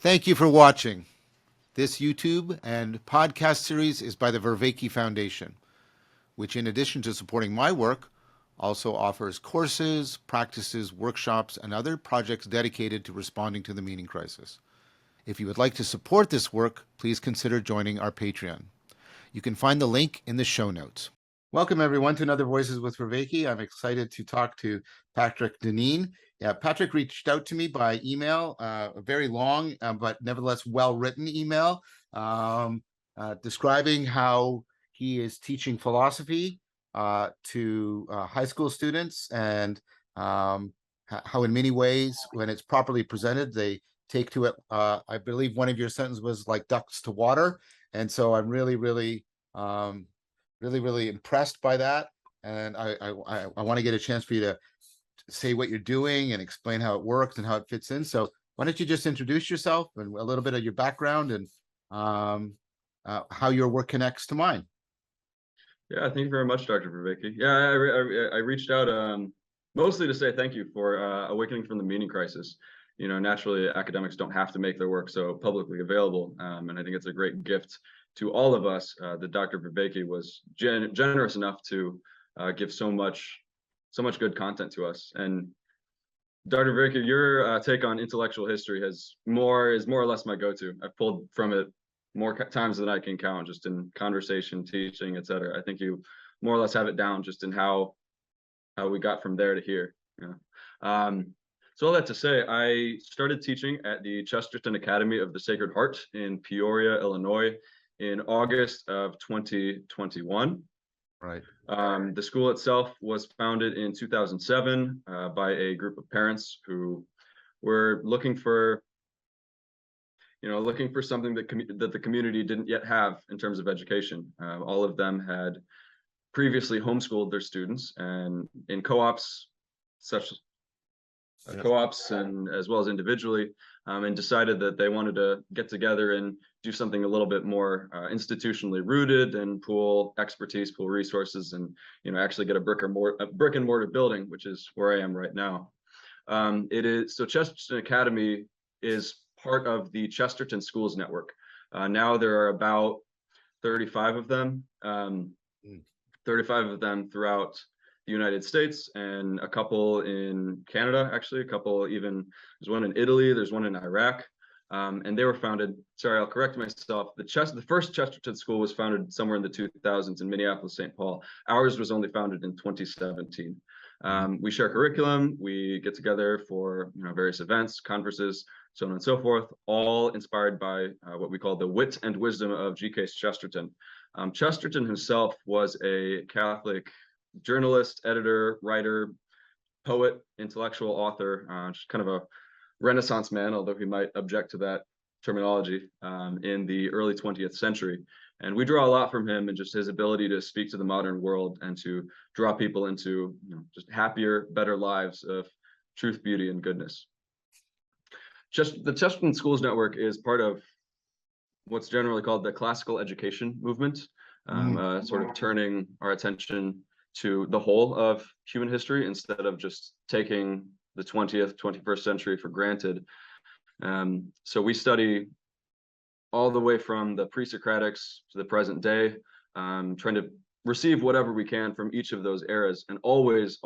Thank you for watching. This YouTube and podcast series is by the Vervaeke Foundation, which in addition to supporting my work, also offers courses, practices, workshops, and other projects dedicated to responding to the meaning crisis. If you would like to support this work, please consider joining our Patreon. You can find the link in the show notes. Welcome, everyone, to another Voices with Vervaeke. I'm excited to talk to Patrick Deneen. Patrick reached out to me by email, a very long but nevertheless well-written email, describing how he is teaching philosophy to high school students, and how in many ways, when it's properly presented, they take to it. I believe one of your sentences was like ducks to water. And so I'm really impressed by that. And I want to get a chance for you to say what you're doing and explain how it works and how it fits in. So why don't you just introduce yourself and a little bit of your background and how your work connects to mine. Yeah, thank you very much, Dr. Vervaeke. Yeah, I reached out mostly to say thank you for awakening from the meaning crisis. You know, naturally, academics don't have to make their work so publicly available, and I think it's a great gift to all of us that Dr. Vervaeke was generous enough to give so much good content to us. And Dr. Vervaeke, your take on intellectual history is more or less my go-to. I've pulled from it more times than I can count, just in conversation, teaching, etc. I think you more or less have it down just in how we got from there to here. Yeah. So all that to say, I started teaching at the Chesterton Academy of the Sacred Heart in Peoria, Illinois, in August of 2021. Right. The school itself was founded in 2007 by a group of parents who were looking for something that the community didn't yet have in terms of education. All of them had previously homeschooled their students, and in co-ops, and as well as individually, and decided that they wanted to get together and do something a little bit more institutionally rooted and pool expertise, pool resources, and actually get a brick and mortar building, which is where I am right now. So Chesterton Academy is part of the Chesterton Schools Network. Now there are about 35 of them, 35 of them throughout the United States, and a couple in Canada, actually, a couple even, there's one in Italy, there's one in Iraq, and they were founded, sorry, I'll correct myself, the first Chesterton school was founded somewhere in the 2000s in Minneapolis, St. Paul. Ours was only founded in 2017. We share curriculum, we get together for various events, conferences, so on and so forth, all inspired by what we call the wit and wisdom of G.K. Chesterton. Chesterton himself was a Catholic journalist, editor, writer, poet, intellectual author, just kind of a Renaissance man, although he might object to that terminology, in the early 20th century. And we draw a lot from him and just his ability to speak to the modern world and to draw people into just happier, better lives of truth, beauty, and goodness. The Chesterton Schools Network is part of what's generally called the classical education movement, sort of turning our attention to the whole of human history instead of just taking the 20th, 21st century for granted. So we study all the way from the pre-Socratics to the present day, trying to receive whatever we can from each of those eras, and always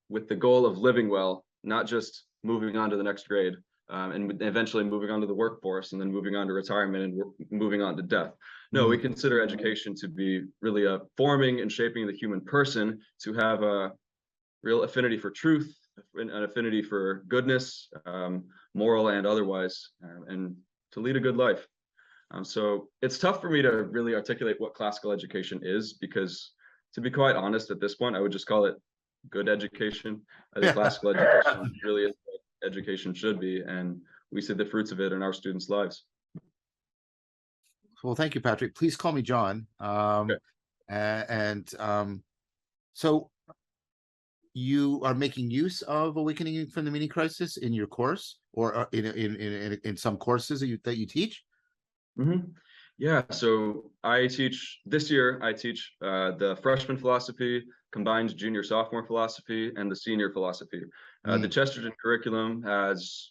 with the goal of living well, not just moving on to the next grade, and eventually moving on to the workforce, and then moving on to retirement, and moving on to death. No, we consider education to be really forming and shaping the human person to have a real affinity for truth, an affinity for goodness, moral and otherwise, and to lead a good life. So it's tough for me to really articulate what classical education is, because to be quite honest, at this point, I would just call it good education. I think classical education really is what education should be, and we see the fruits of it in our students' lives. Well, thank you, Patrick. Please call me John. Okay. So you are making use of awakening from the meaning crisis in your course, or in some courses that you teach? Yeah, so this year I teach the freshman philosophy, combined junior sophomore philosophy, and the senior philosophy. The Chesterton curriculum has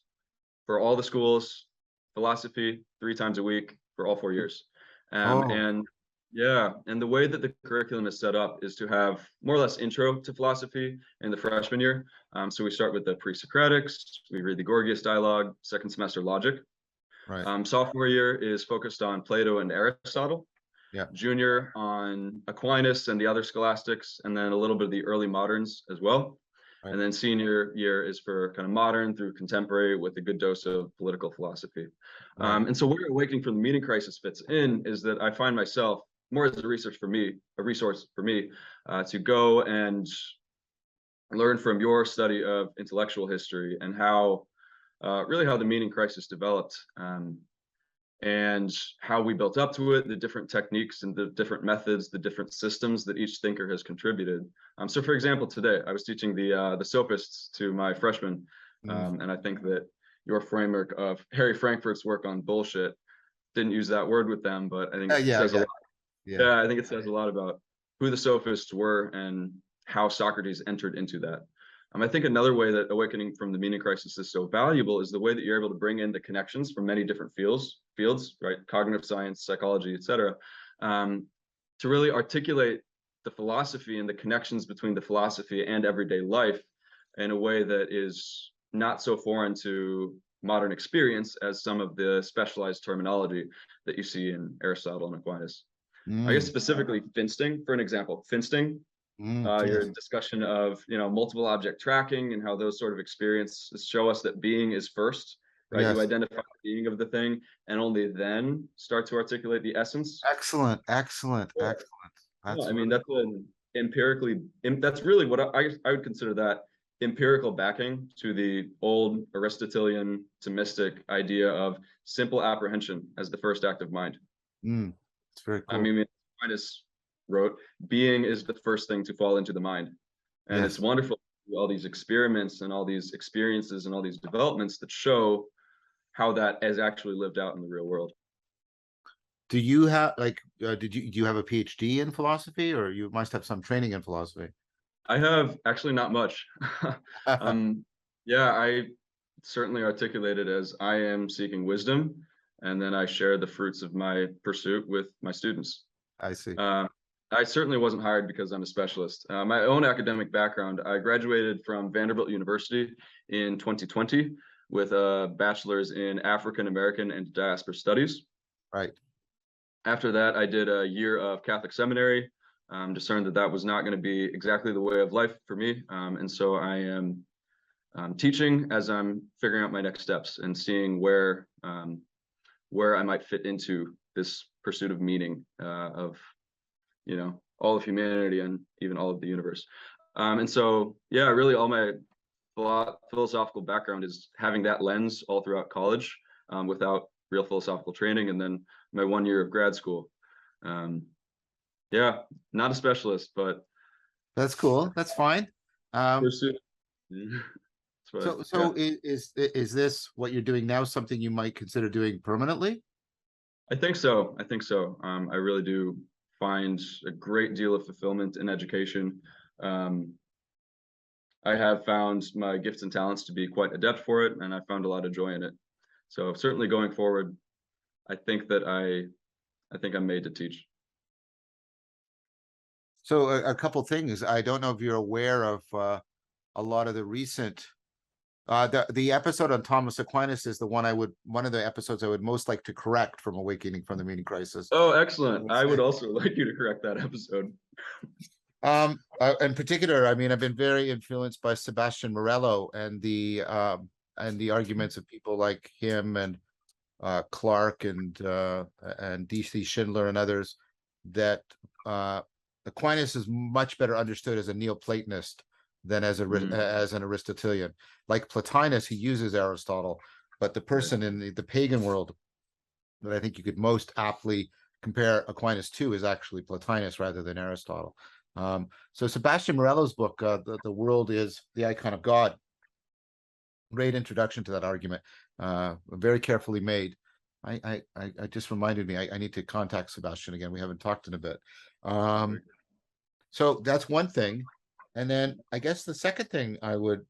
for all the schools, philosophy 3 times a week for all 4 years. Oh, And yeah, and the way that the curriculum is set up is to have more or less intro to philosophy in the freshman year. So we start with the pre-Socratics, we read the Gorgias dialogue, second semester logic. right. Sophomore year is focused on Plato and Aristotle. Yeah, Junior on Aquinas and the other scholastics, and then a little bit of the early moderns as well. right. And then senior year is for kind of modern through contemporary with a good dose of political philosophy. Right. And so where Awakening from the Meaning Crisis fits in is that I find myself more as a resource for me, to go and learn from your study of intellectual history and how really how the meaning crisis developed. And how we built up to it, the different techniques and the different methods, the different systems that each thinker has contributed. So, for example, today I was teaching the sophists to my freshmen, Mm. and I think that your framework of Harry Frankfurt's work on bullshit didn't use that word with them, but I think it Yeah, says a yeah, lot. yeah. Yeah, I think it says a lot about who the sophists were and how Socrates entered into that. I think another way that Awakening from the Meaning Crisis is so valuable is the way that you're able to bring in the connections from many different fields, right? Cognitive science, psychology, etc., to really articulate the philosophy and the connections between the philosophy and everyday life in a way that is not so foreign to modern experience as some of the specialized terminology that you see in Aristotle and Aquinas. I guess Mm. specifically Finsting, for an example. Finsting, your Yes. discussion of multiple object tracking and how those sort of experiences show us that being is first, right? You Yes. identify the being of the thing and only then start to articulate the essence. Excellent. Excellent. Yeah, Excellent. yeah, That's I mean really that's an empirically that's really what I would consider that empirical backing to the old Aristotelian Thomistic idea of simple apprehension as the first act of mind. it's very I cool. mean, Aquinas wrote, being is the first thing to fall into the mind. And it's Yes. wonderful to do all these experiments and all these experiences and all these developments that show how that is actually lived out in the real world. Do you have do you have a PhD in philosophy, or you must have some training in philosophy? I have actually not much. um, yeah, I certainly articulate it as I am seeking wisdom, and then I share the fruits of my pursuit with my students. I see. Uh, I certainly wasn't hired because I'm a specialist. My own academic background, I graduated from Vanderbilt University in 2020 with a bachelor's in African American and diaspora studies. Right. After that, I did a year of Catholic seminary, discerned that that was not going to be exactly the way of life for me. And so I am teaching as I'm figuring out my next steps and seeing where I might fit into this pursuit of meaning of all of humanity and even all of the universe. And so, yeah, really all my philosophical background is having that lens all throughout college without real philosophical training. And then my 1 year of grad school. Yeah, not a specialist, but That's cool. That's fine. pursuit. But yeah, Is this what you're doing now something you might consider doing permanently? I think so. I think so. I really do find a great deal of fulfillment in education. Um, I have found my gifts and talents to be quite adept for it, and I found a lot of joy in it. So certainly going forward, I think that I think I'm made to teach. So a couple things. I don't know if you're aware of a lot of the recent the episode on Thomas Aquinas is one of the episodes I would most like to correct from Awakening from the Meaning Crisis. Oh, excellent. I would also like you to correct that episode. In particular, I mean, I've been very influenced by Sebastian Morello and the arguments of people like him and Clark and DC Schindler and others that Aquinas is much better understood as a Neoplatonist than as as an Aristotelian. Like Plotinus, he uses Aristotle, but the person in the pagan world that I think you could most aptly compare Aquinas to is actually Plotinus rather than Aristotle. So Sebastian Morello's book, the World is the Icon of God, great introduction to that argument, very carefully made. I just reminded me I need to contact Sebastian again. We haven't talked in a bit. So that's one thing. And then I guess the second thing I would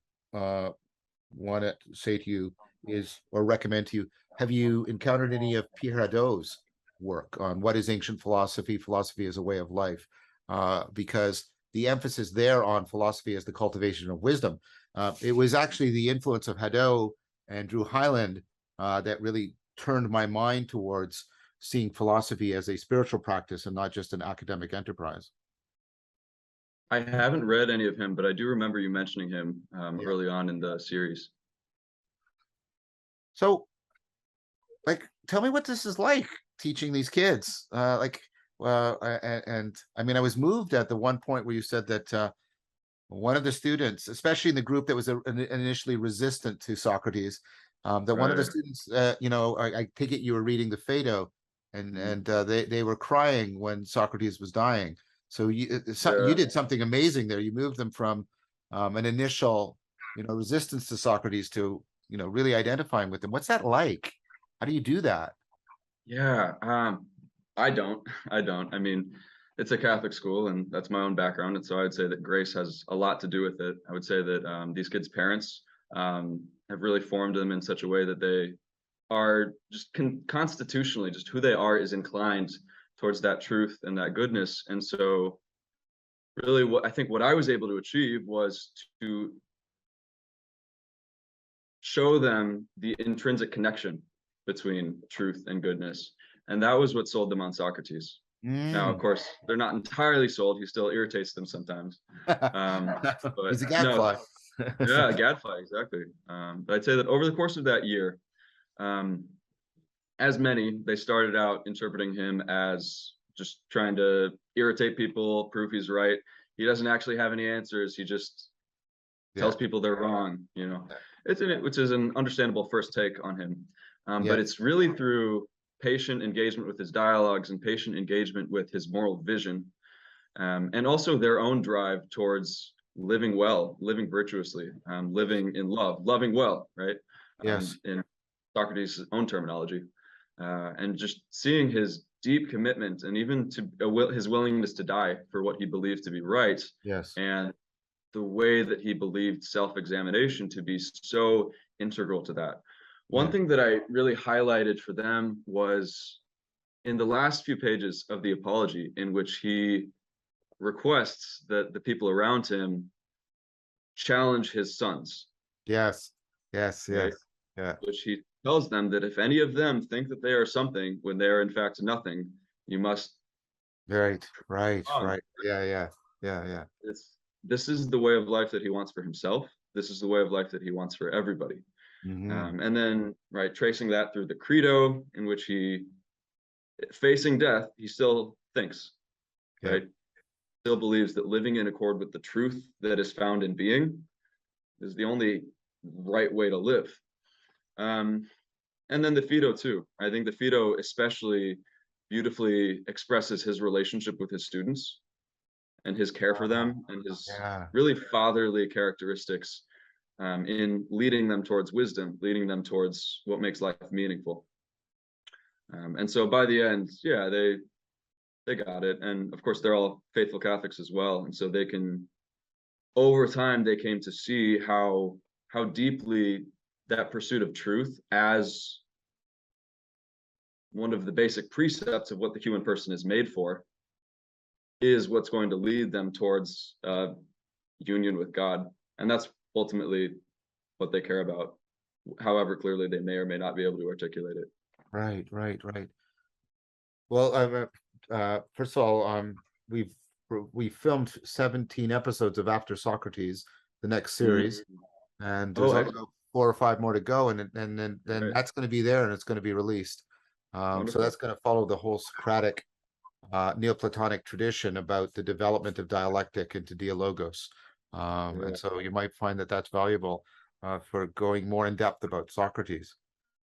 want to say to you is, or recommend to you, have you encountered any of Pierre Hadot's work on what is ancient philosophy, philosophy as a way of life? Because the emphasis there on philosophy as the cultivation of wisdom, it was actually the influence of Hadot and Drew Hyland that really turned my mind towards seeing philosophy as a spiritual practice and not just an academic enterprise. I haven't read any of him, but I do remember you mentioning him Yeah. early on in the series. So, like, tell me what this is like teaching these kids. And I mean, I was moved at the one point where you said that one of the students, especially in the group that was initially resistant to Socrates, that one of the Right. students, I take it you were reading the Phaedo, and they were crying when Socrates was dying. So you Yeah. did something amazing there. You moved them from an initial, resistance to Socrates to, really identifying with them. What's that like? How do you do that? Yeah. I don't. I don't. I mean, it's a Catholic school, and that's my own background, and so I would say that grace has a lot to do with it. I would say that these kids' parents have really formed them in such a way that they are just constitutionally, just who they are is inclined towards that truth and that goodness. And so really what I think what I was able to achieve was to show them the intrinsic connection between truth and goodness. And that was what sold them on Socrates. Now, of Mm. course, they're not entirely sold. He still irritates them sometimes. He's a But no, gadfly. yeah, gadfly, exactly. But I'd say that over the course of that year, um, as many, they started out interpreting him as just trying to irritate people, prove he's right. He doesn't actually have any answers. He just Yeah. tells people they're wrong. Which is an understandable first take on him. But Yes. it's really through patient engagement with his dialogues and patient engagement with his moral vision, and also their own drive towards living well, living virtuously, living in love, loving well, right? Yes. In Socrates' own terminology, and just seeing his deep commitment and even to his willingness to die for what he believes to be right, Yes. and the way that he believed self-examination to be so integral to that. One Yeah. thing that I really highlighted for them was in the last few pages of the Apology, in which he requests that the people around him challenge his sons, Yes. Yes. right? Yes. Yeah. Which he tells them that if any of them think that they are something when they are in fact nothing, you must Right. Right. wrong. Right. Yeah. Yeah. Yeah. Yeah. This is the way of life that he wants for himself. This is the way of life that he wants for everybody. Mm-hmm. And then, right, tracing that through the credo, in which he, facing death, he still thinks, Yeah. right? Still believes that living in accord with the truth that is found in being is the only right way to live. Um, and then the Phaedo too. I think the Phaedo especially beautifully expresses his relationship with his students and his care for them and his Yeah. really fatherly characteristics, in leading them towards wisdom, leading them towards what makes life meaningful. And so by the end, yeah, they got it, and of course they're all faithful Catholics as well, and so they can, over time, they came to see how deeply that pursuit of truth as one of the basic precepts of what the human person is made for is what's going to lead them towards union with God, and that's ultimately what they care about, however clearly they may or may not be able to articulate it. Right. Right. Right. Well, first of all, we've we filmed 17 episodes of After Socrates, the next series, Mhm. and there's Oh, also excellent. 4 or 5 more to go, and then Right. that's going to be there and it's going to be released. So Wonderful. that's going to follow the whole Socratic, Neoplatonic tradition about the development of dialectic into dialogos. And Yeah. so you might find that that's valuable for going more in depth about Socrates.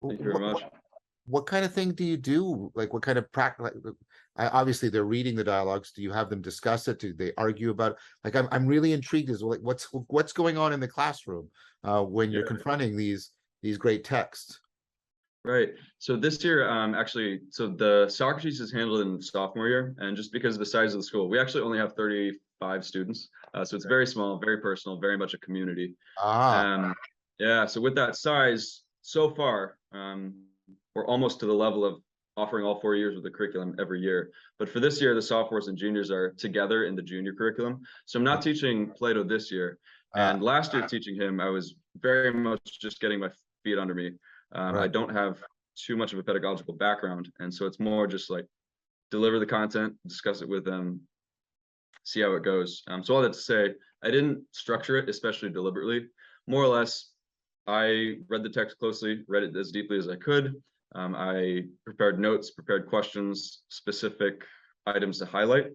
Thank you very much. What kind of thing do you do? Like, what kind of practice? Obviously, they're reading the dialogues. Do you have them discuss it? Do they argue about it? Like, I'm really intrigued as like what's going on in the classroom when you're Yeah. confronting these great texts. Right. So this year, actually, so the Socrates is handled in sophomore year, and just because of the size of the school, we actually only have 35 students. So it's very small, very personal, very much a community. Ah, Um, yeah. So with that size, so far, we're almost to the level of offering all 4 years of the curriculum every year. But for this year, the sophomores and juniors are together in the junior curriculum. So I'm not teaching Plato this year. And last year teaching him, I was very much just getting my feet under me. I Right. don't have too much of a pedagogical background. And so it's more just like deliver the content, discuss it with them, see how it goes. So all that to say, I didn't structure it especially deliberately. More or less, I read the text closely, read it as deeply as I could. I prepared notes, prepared questions, specific items to highlight.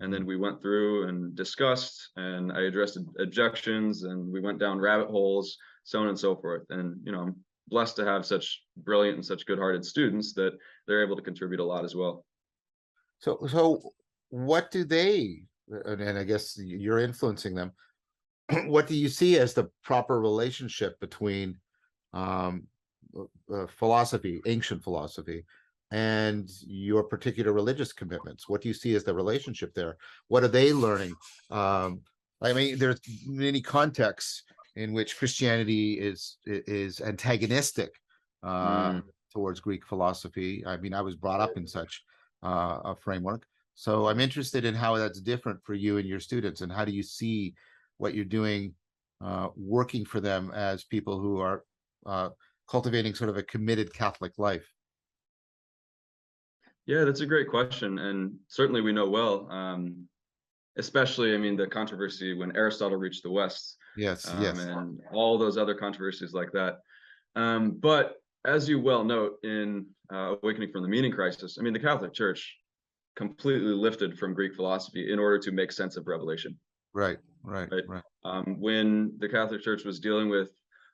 And then we went through and discussed, and I addressed objections, and we went down rabbit holes, so on and so forth. And, I'm blessed to have such brilliant and such good-hearted students that they're able to contribute a lot as well. So what do they, and I guess you're influencing them, what do you see as the proper relationship between philosophy, ancient philosophy, and your particular religious commitments? What do you see as the relationship there? What are they learning? I mean, there's many contexts in which Christianity is antagonistic towards Greek philosophy. I mean, I was brought up in such a framework. So I'm interested in how that's different for you and your students, and how do you see what you're doing working for them as people who are cultivating sort of a committed Catholic life? Yeah, that's a great question. And certainly we know well, especially, I mean, the controversy when Aristotle reached the West, Yes, yes, and all those other controversies like that. But as you well note in Awakening from the Meaning Crisis, I mean, the Catholic Church completely lifted from Greek philosophy in order to make sense of Revelation. right, right, Right. right. When the Catholic Church was dealing with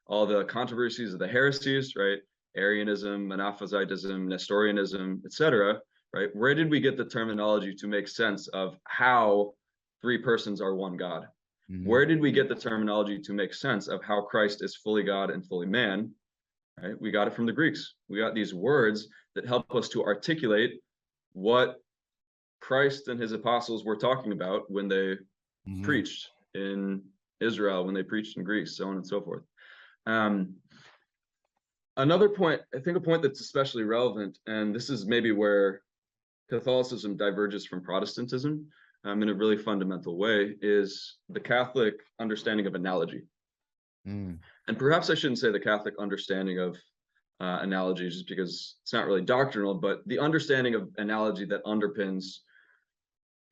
all the controversies of the heresies, right? Arianism, Monophysitism, Nestorianism, etc. Right? Where did we get the terminology to make sense of how three persons are one God? Where did we get the terminology to make sense of how Christ is fully God and fully man? Right? We got it from the Greeks. We got these words that help us to articulate what Christ and his apostles were talking about when they preached in Israel, when they preached in Greece, so on and so forth. Another point, I think a point that's especially relevant, and this is maybe where Catholicism diverges from Protestantism in a really fundamental way, is the Catholic understanding of analogy. And perhaps I shouldn't say the Catholic understanding of analogy, just because it's not really doctrinal, but the understanding of analogy that underpins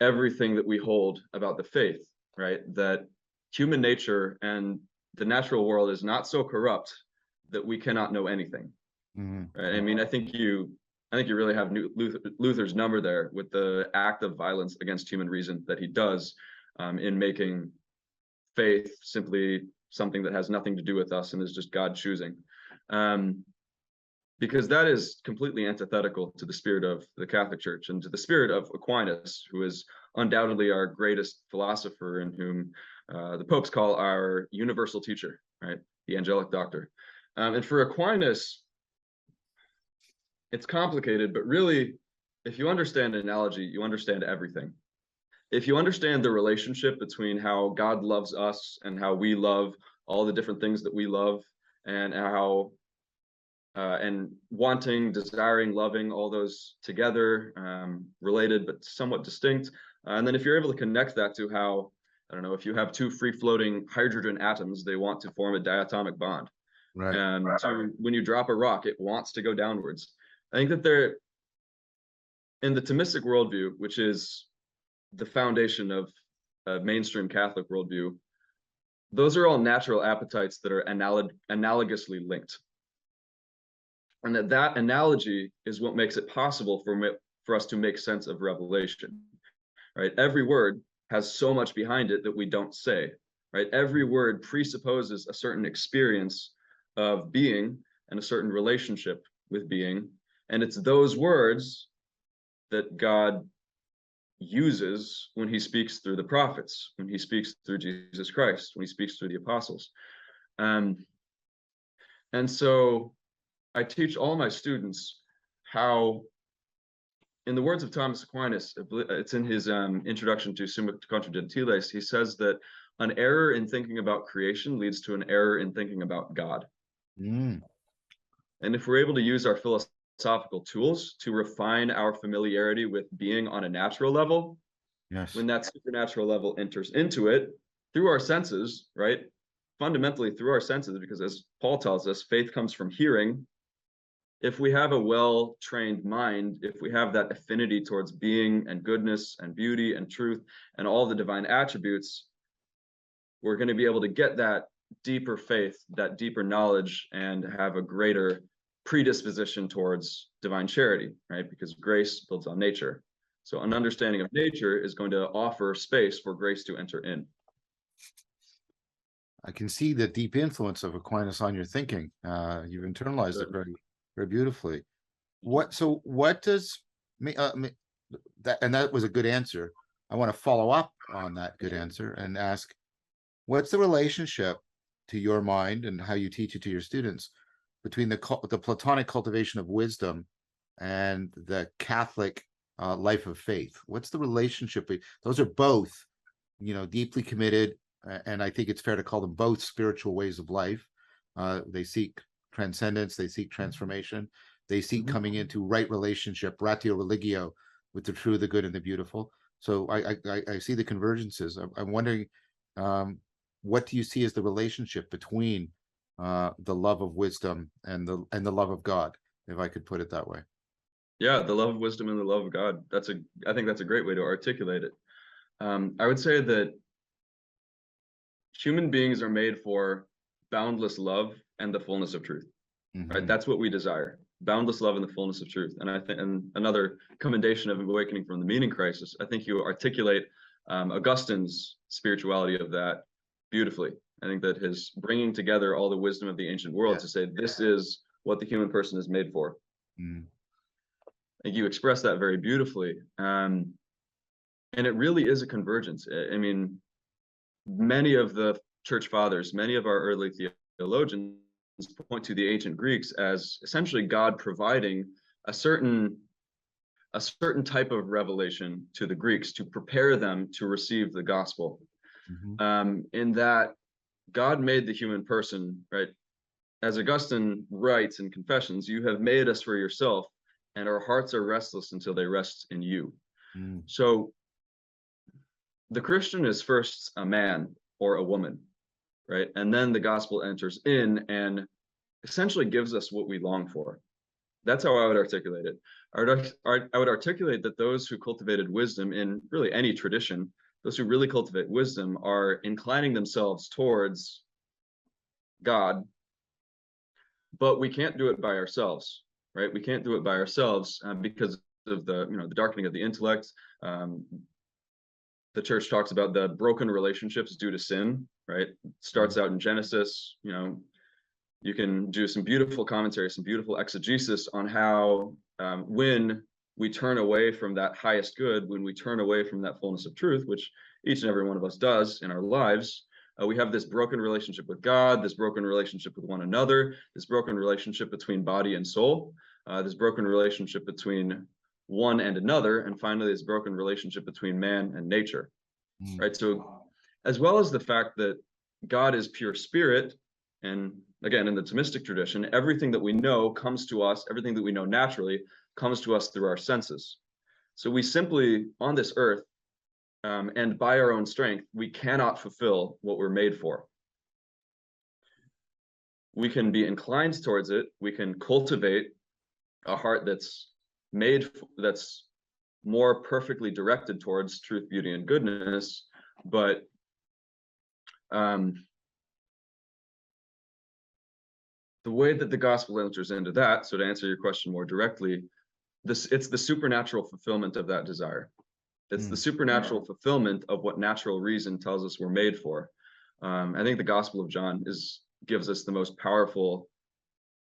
everything that we hold about the faith, right? That human nature and the natural world is not so corrupt that we cannot know anything. Right? I mean, I think you really have Luther's number there with the act of violence against human reason that he does in making faith simply something that has nothing to do with us and is just God choosing. Because that is completely antithetical to the spirit of the Catholic Church and to the spirit of Aquinas, who is undoubtedly our greatest philosopher and whom the popes call our universal teacher, right? The angelic doctor. And for Aquinas, it's complicated, but really, if you understand analogy, you understand everything. If you understand the relationship between how God loves us and how we love all the different things that we love, and how and wanting, desiring, loving, all those together, related but somewhat distinct. And then if you're able to connect that to how, I don't know, if you have two free-floating hydrogen atoms, they want to form a diatomic bond. Right. And so when you drop a rock, it wants to go downwards. I think that they're, in the Thomistic worldview, which is the foundation of a mainstream Catholic worldview, those are all natural appetites that are analogously linked. And that analogy is what makes it possible for us to make sense of Revelation, right? Every word has so much behind it that we don't say, right? Every word presupposes a certain experience of being and a certain relationship with being. And it's those words that God uses when he speaks through the prophets, when he speaks through Jesus Christ, when he speaks through the apostles. And so I teach all my students how, in the words of Thomas Aquinas, it's in his introduction to Summa Contra Gentiles, he says that an error in thinking about creation leads to an error in thinking about God. And if we're able to use our philosophical tools to refine our familiarity with being on a natural level, Yes. when that supernatural level enters into it through our senses, right? Fundamentally through our senses, because as Paul tells us, faith comes from hearing. If we have a well-trained mind, if we have that affinity towards being and goodness and beauty and truth and all the divine attributes, we're going to be able to get that deeper faith, that deeper knowledge, and have a greater predisposition towards divine charity, right? Because grace builds on nature. So an understanding of nature is going to offer space for grace to enter in. I can see the deep influence of Aquinas on your thinking. You've internalized it very, very beautifully. What does that, and that was a good answer. I want to follow up on that good answer and ask, what's the relationship to your mind and how you teach it to your students between the Platonic cultivation of wisdom and the Catholic life of faith? What's the relationship? Those are both, deeply committed, and I think it's fair to call them both spiritual ways of life. They seek transcendence, they seek transformation, they seek coming into right relationship, ratio religio, with the true, the good, and the beautiful. So I see the convergences. I'm wondering, what do you see as the relationship between the love of wisdom and the love of God, if I could put it that way? Yeah, the love of wisdom and the love of God. I think that's a great way to articulate it. I would say that human beings are made for boundless love and the fullness of truth. Right? That's what we desire. Boundless love and the fullness of truth. And I think, and another commendation of awakening from the meaning crisis, I think you articulate Augustine's spirituality of that beautifully. I think that his bringing together all the wisdom of the ancient world to say, this is what the human person is made for. I think you express that very beautifully. And it really is a convergence. I mean, many of the church fathers, many of our early theologians point to the ancient Greeks as essentially God providing a certain type of revelation to the Greeks to prepare them to receive the gospel. In that God made the human person, right? As Augustine writes in Confessions, you have made us for yourself, and our hearts are restless until they rest in you. So the Christian is first a man or a woman, right? And then the gospel enters in and essentially gives us what we long for. That's how I would articulate it. I would articulate that those who cultivated wisdom in really any tradition, those who really cultivate wisdom, are inclining themselves towards God, but we can't do it by ourselves, right? We can't do it by ourselves because of the darkening of the intellect. The church talks about the broken relationships due to sin, right? Starts out in Genesis. You can do some beautiful commentary, some beautiful exegesis on how when we turn away from that highest good, when we turn away from that fullness of truth, which each and every one of us does in our lives, we have this broken relationship with God, this broken relationship with one another, this broken relationship between body and soul, this broken relationship between one and another, and finally this broken relationship between man and nature, right? So as well as the fact that God is pure spirit, and again, in the Thomistic tradition, everything that we know comes to us, everything that we know naturally comes to us through our senses. So we simply, on this earth, and by our own strength, we cannot fulfill what we're made for. We can be inclined towards it. We can cultivate a heart that's more perfectly directed towards truth, beauty, and goodness. But the way that the gospel enters into that, so to answer your question more directly, it's the supernatural fulfillment of that desire. It's the supernatural fulfillment of what natural reason tells us we're made for. I think the Gospel of John gives us the most powerful,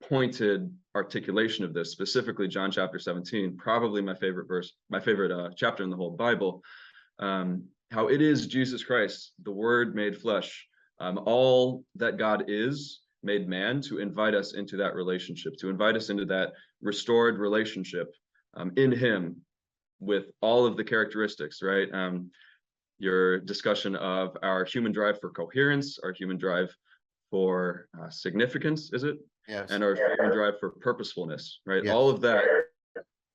pointed articulation of this, specifically John chapter 17, probably my favorite verse, my favorite chapter in the whole Bible. How it is Jesus Christ, the Word made flesh, all that God is made man, to invite us into that relationship, to invite us into that restored relationship in him, with all of the characteristics, right? Your discussion of our human drive for coherence, our human drive for significance, is it? Yes. and our fear and drive for purposefulness, right? Yes. All of that,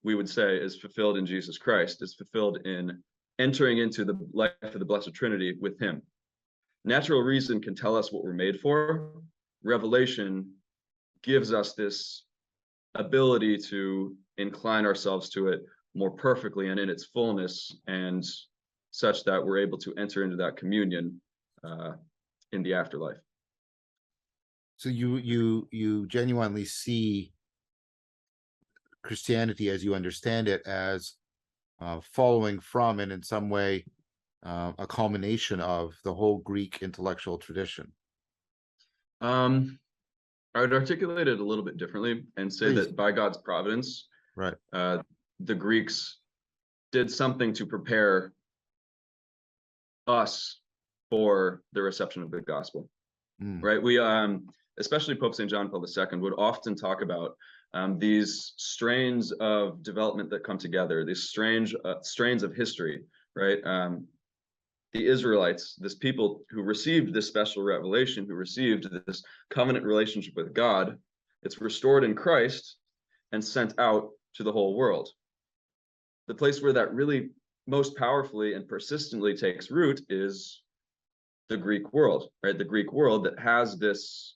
we would say, is fulfilled in Jesus Christ, is fulfilled in entering into the life of the Blessed Trinity with him. Natural reason can tell us what we're made for. Revelation gives us this ability to incline ourselves to it more perfectly and in its fullness, and such that we're able to enter into that communion in the afterlife. So you genuinely see Christianity as you understand it as following from and in some way a culmination of the whole Greek intellectual tradition. I would articulate it a little bit differently and say Please. that by God's providence, Right. The Greeks did something to prepare us for the reception of the gospel. Right? We, especially Pope St. John Paul II, would often talk about these strains of development that come together, these strange strains of history, right? The Israelites, this people who received this special revelation, who received this covenant relationship with God, it's restored in Christ and sent out to the whole world. The place where that really most powerfully and persistently takes root is the Greek world, right? The Greek world that has this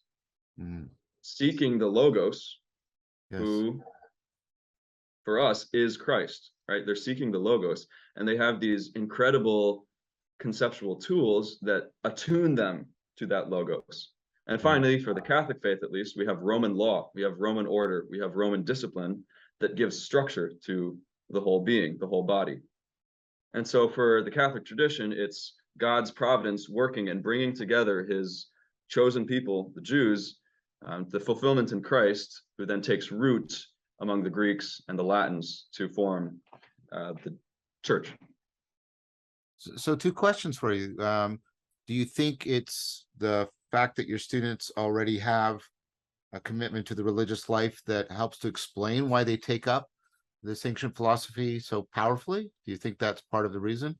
seeking the Logos, Yes. who for us is Christ, right? They're seeking the Logos, and they have these incredible conceptual tools that attune them to that Logos. And finally, for the Catholic faith, at least, we have Roman law, we have Roman order, we have Roman discipline that gives structure to the whole being, the whole body. And so for the Catholic tradition, it's God's providence working and bringing together his chosen people, the Jews, the fulfillment in Christ, who then takes root among the Greeks and the Latins to form the church. So two questions for you. Do you think it's the fact that your students already have a commitment to the religious life that helps to explain why they take up this ancient philosophy so powerfully? Do you think that's part of the reason?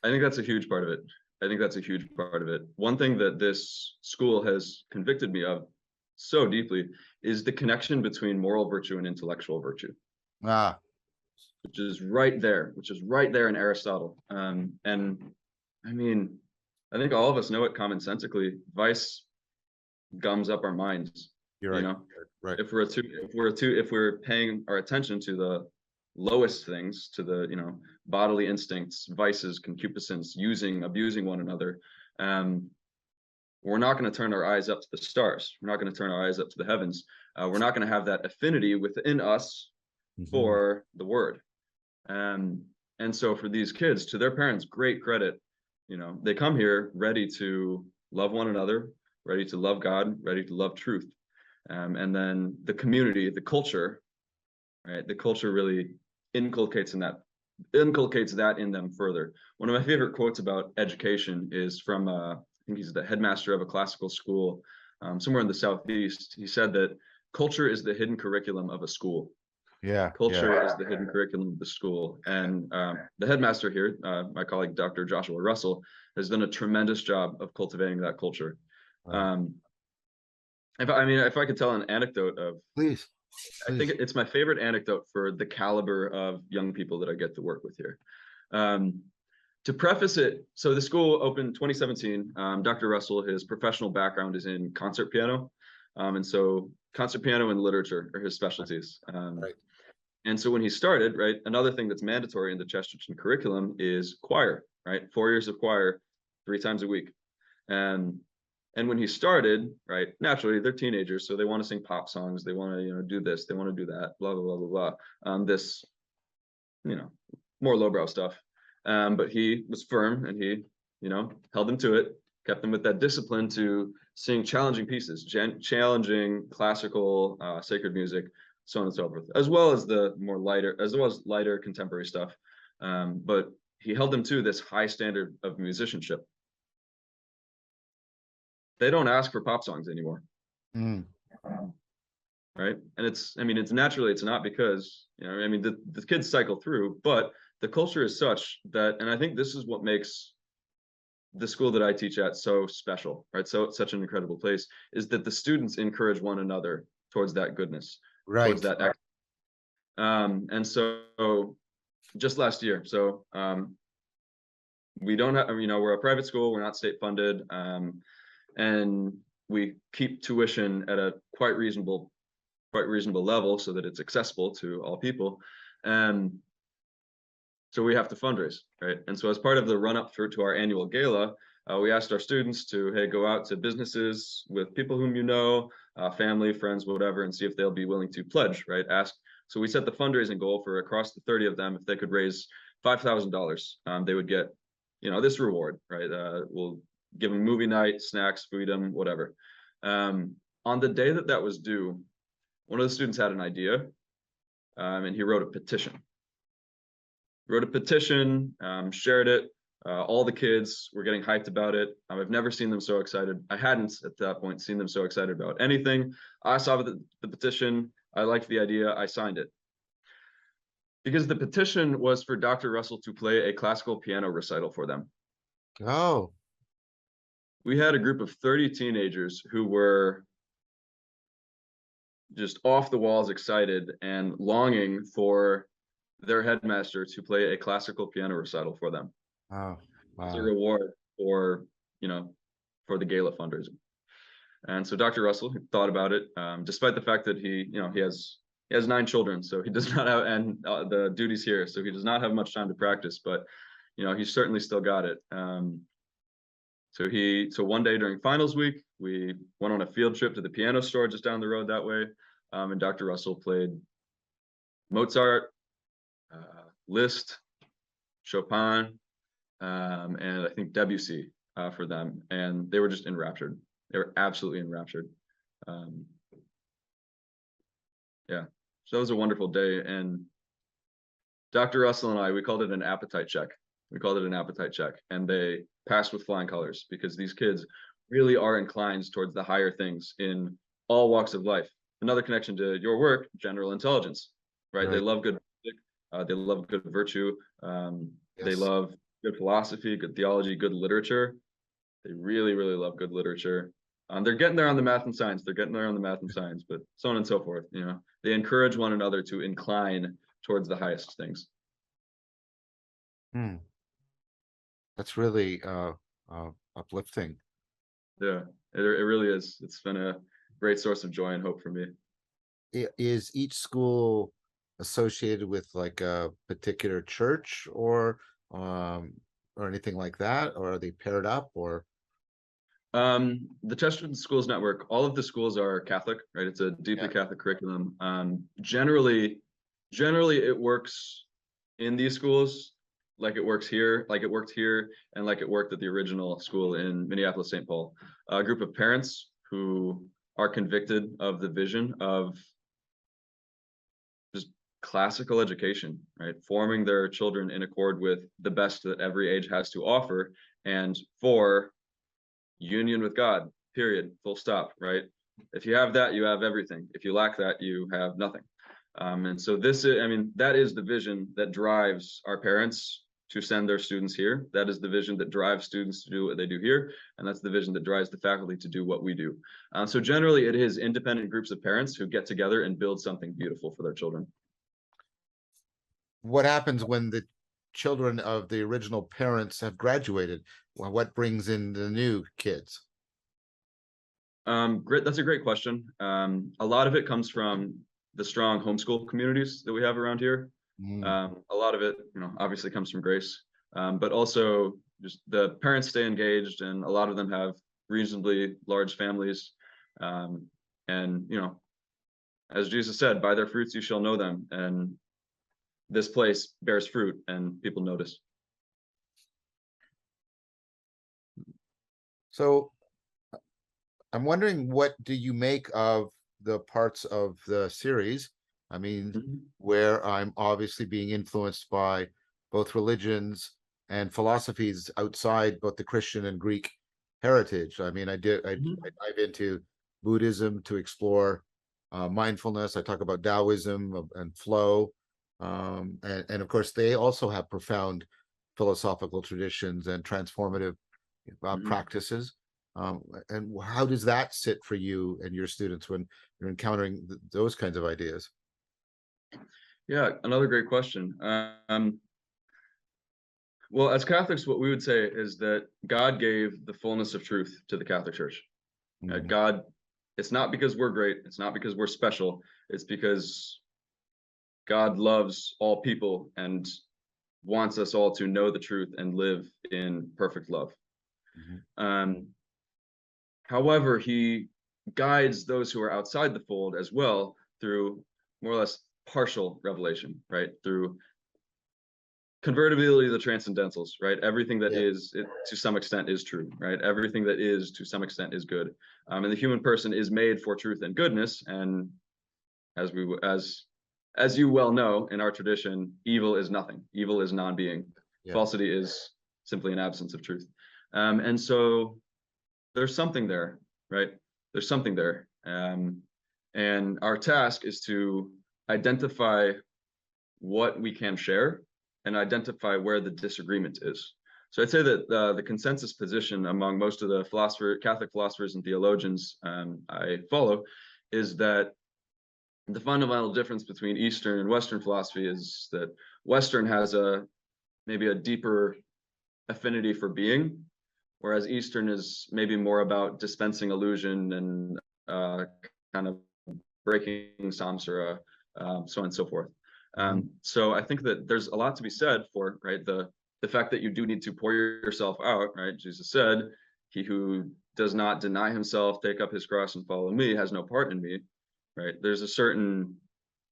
I think that's a huge part of it. I think that's a huge part of it. One thing that this school has convicted me of so deeply is the connection between moral virtue and intellectual virtue. Which is right there in Aristotle. And I mean, I think all of us know it commonsensically. Vice gums up our minds. You're right. You know, right. If we're paying our attention to the lowest things, to the bodily instincts, vices, concupiscence, abusing one another, we're not going to turn our eyes up to the stars. We're not going to turn our eyes up to the heavens. We're not going to have that affinity within us for the word. And so for these kids, to their parents, great credit, they come here ready to love one another, ready to love God, ready to love truth. And then the community, the culture, right? The culture really inculcates that in them further. One of my favorite quotes about education is from, I think he's the headmaster of a classical school somewhere in the Southeast. He said that culture is the hidden curriculum of a school. Culture is the hidden curriculum of the school. And the headmaster here, my colleague, Dr. Joshua Russell, has done a tremendous job of cultivating that culture. If I could tell an anecdote of, Please. I think it's my favorite anecdote for the caliber of young people that I get to work with here. To preface it, so the school opened 2017. Dr. Russell, his professional background is in concert piano. And so concert piano and literature are his specialties. And so when he started, right, another thing that's mandatory in the Chesterton curriculum is choir, right? 4 years of choir, 3 times a week. And when he started, right, naturally they're teenagers, so they want to sing pop songs, they want to, do this, they want to do that, blah blah blah blah blah. This, more lowbrow stuff. But he was firm, and he, held them to it, kept them with that discipline to sing challenging pieces, challenging classical, sacred music, so on and so forth, as well as lighter contemporary stuff. But he held them to this high standard of musicianship. They don't ask for pop songs anymore. Right? And it's naturally, it's not because, the kids cycle through, but the culture is such that, and I think this is what makes the school that I teach at so special, right? So it's such an incredible place, is that the students encourage one another towards that goodness, towards Right. that. And so just last year, so we don't have, we're a private school, we're not state funded, and we keep tuition at a quite reasonable level so that it's accessible to all people. And so we have to fundraise, right? And so as part of the run up to our annual gala, we asked our students to, hey, go out to businesses with people whom you know, family, friends, whatever, and see if they'll be willing to pledge, right? So we set the fundraising goal for across the 30 of them. If they could raise $5,000, they would get, this reward, right? We'll give them movie night, snacks, freedom, whatever. On the day that was due, one of the students had an idea, and he wrote a petition. Shared it. All the kids were getting hyped about it. I've never seen them so excited. I hadn't at that point seen them so excited about anything. I saw the petition. I liked the idea. I signed it. Because the petition was for Dr. Russell to play a classical piano recital for them. Oh. We had a group of 30 teenagers who were just off the walls excited and longing for their headmaster to play a classical piano recital for them. Oh, as a wow. reward for, for the gala fundraising. And so Dr. Russell thought about it, despite the fact that he has 9 children, so he does not have, and the duties here, so he does not have much time to practice, but he certainly still got it. So one day during finals week, we went on a field trip to the piano store just down the road that way, and Dr. Russell played Mozart, Liszt, Chopin, and I think Debussy for them, and they were just enraptured. They were absolutely enraptured. Yeah, so that was a wonderful day, and Dr. Russell and I, we called it an appetite check. And they passed with flying colors because these kids really are inclined towards the higher things in all walks of life. Another connection to your work, general intelligence, right? They love good music, they love good virtue, they love good philosophy, good theology, good literature. They really, really love good literature. They're getting there on the math and science. But so on and so forth. They encourage one another to incline towards the highest things. That's really uplifting. Yeah, it really is. It's been a great source of joy and hope for me. Is each school associated with like a particular church or anything like that, or are they paired up, or? The Chesterton Schools Network, all of the schools are Catholic, right? It's a deeply Catholic curriculum. Generally it works in these schools like it works here, like it worked here, and like it worked at the original school in Minneapolis, St. Paul. A group of parents who are convicted of the vision of just classical education, right? Forming their children in accord with the best that every age has to offer, and for union with God, period, full stop, right? If you have that, you have everything. If you lack that, you have nothing. And so that is the vision that drives our parents to send their students here. That is the vision that drives students to do what they do here. And that's the vision that drives the faculty to do what we do. So generally it is independent groups of parents who get together and build something beautiful for their children. What happens when the children of the original parents have graduated? Well, what brings in the new kids? Great. That's a great question. A lot of it comes from the strong homeschool communities that we have around here. A lot of it, obviously comes from grace, but also just the parents stay engaged, and a lot of them have reasonably large families. And as Jesus said, by their fruits you shall know them. And this place bears fruit, and people notice. So I'm wondering, what do you make of the parts of the series? I mean, where I'm obviously being influenced by both religions and philosophies outside both the Christian and Greek heritage. I mean, I dive into Buddhism to explore mindfulness. I talk about Taoism and flow. And of course, they also have profound philosophical traditions and transformative, practices. And how does that sit for you and your students when you're encountering those kinds of ideas? Yeah, another great question. Well, as Catholics, what we would say is that God gave the fullness of truth to the Catholic Church. Mhm. God, it's not because we're great, it's not because we're special, it's because God loves all people and wants us all to know the truth and live in perfect love. Mhm. Um, However, he guides those who are outside the fold as well through more or less partial revelation, right? Through convertibility of the transcendentals, right? Everything that Yeah. is, to some extent, is true, right? Everything that is, to some extent, is good. And the human person is made for truth and goodness. And as we as you well know, in our tradition, evil is nothing. Evil is non-being. Yeah. Falsity is simply an absence of truth. And so there's something there, right? There's something there. And our task is to identify what we can share and identify where the disagreement is. So I'd say that the consensus position among most of the Catholic philosophers and theologians I follow is that the fundamental difference between Eastern and Western philosophy is that Western has maybe a deeper affinity for being, whereas Eastern is maybe more about dispensing illusion and kind of breaking samsara, so on and so forth. Mhm. So I think that there's a lot to be said for, right, the fact that you do need to pour yourself out, right? Jesus said, "He who does not deny himself, take up his cross, and follow me, has no part in me." Right? There's a certain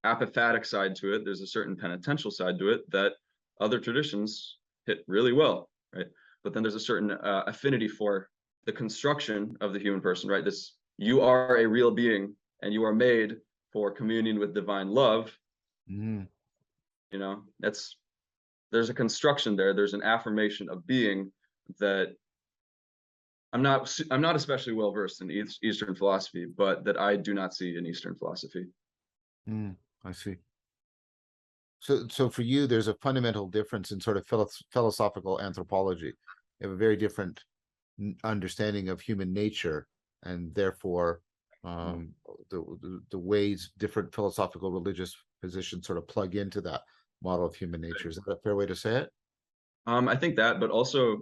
apophatic side to it. There's a certain penitential side to it that other traditions hit really well, right? But then there's a certain affinity for the construction of the human person, right? This, you are a real being and you are made for communion with divine love. Mhm. You know, there's a construction there. There's an affirmation of being that I'm not especially well versed in Eastern philosophy, but that I do not see in Eastern philosophy. I see. So for you, there's a fundamental difference in sort of philosophical anthropology. You have a very different understanding of human nature, and therefore um, the ways different philosophical religious positions sort of plug into that model of human nature. Is that a fair way to say it? I think that, but also,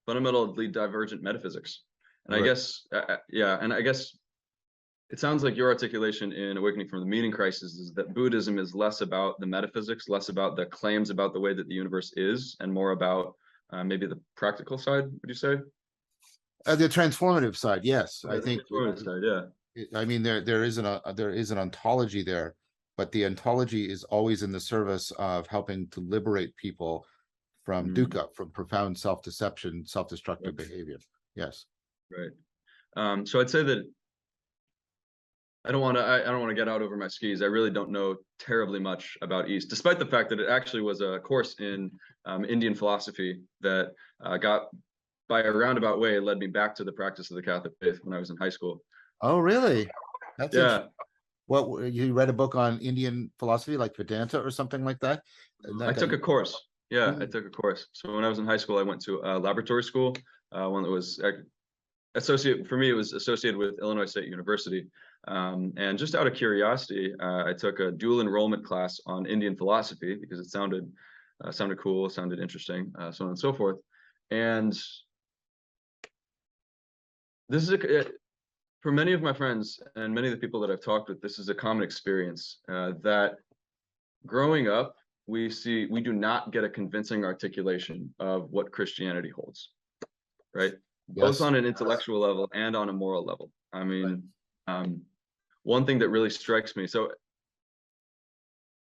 fundamentally divergent metaphysics. And I Right. guess, yeah, and I guess it sounds like your articulation in Awakening from the Meaning Crisis is that Buddhism is less about the metaphysics, less about the claims about the way that the universe is, and more about maybe the practical side, would you say? The transformative side, yes. Yeah, I the think transformative side, yeah. I mean there is an ontology there, but the ontology is always in the service of helping to liberate people from Mm, dukkha, from profound self-deception, self-destructive right, behavior. Yes. right. So I'd say that I don't want to get out over my skis. I really don't know terribly much about East, despite the fact that it actually was a course in Indian philosophy that got, by a roundabout way, led me back to the practice of the Catholic faith when I was in high school. Oh, really? That's interesting. Yeah, What, you read a book on Indian philosophy, like Vedanta or something like that? I took a course. Yeah, I Mm, took a course. So when I was in high school, I went to a laboratory school, one that was associated, for me, it was associated with Illinois State University. And just out of curiosity, I took a dual enrollment class on Indian philosophy because it sounded cool, sounded interesting, so on and so forth. And this is for many of my friends and many of the people that I've talked with, this is a common experience that growing up, we do not get a convincing articulation of what Christianity holds, right? Both yes. on an intellectual level and on a moral level. I Right. mean, one thing that really strikes me, so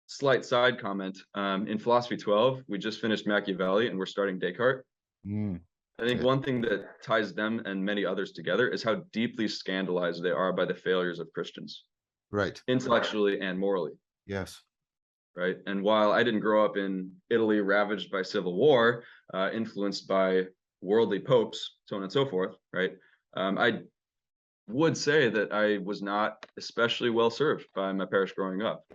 slight side comment, in philosophy 12, we just finished Machiavelli and we're starting Descartes. Mm, I think yeah. one thing that ties them and many others together is how deeply scandalized they are by the failures of Christians, Right. intellectually and morally, Yes. right? And while I didn't grow up in Italy ravaged by civil war, influenced by worldly popes, so on and so forth, right? I would say that I was not especially well served by my parish growing up,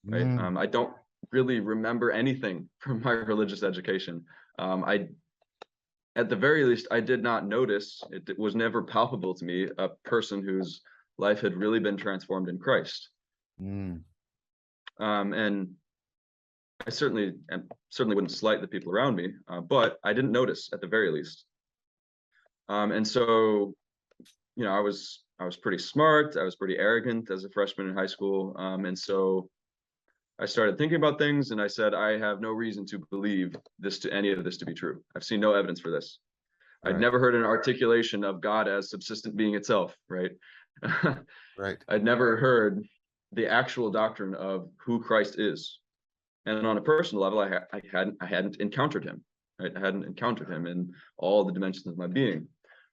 right? Mm, I don't really remember anything from my religious education. I at the very least, I did not notice, it was never palpable to me, a person whose life had really been transformed in Christ. Mm. And I certainly wouldn't slight the people around me, but I didn't notice at the very least. And so, I was pretty smart. I was pretty arrogant as a freshman in high school. And so I started thinking about things, and I said, I have no reason to believe any of this to be true. I've seen no evidence for this. I'd Right. never heard an articulation of God as subsistent being itself, right? Right. I'd never heard the actual doctrine of who Christ is. And on a personal level, I hadn't encountered him, right? I hadn't encountered him in all the dimensions of my being.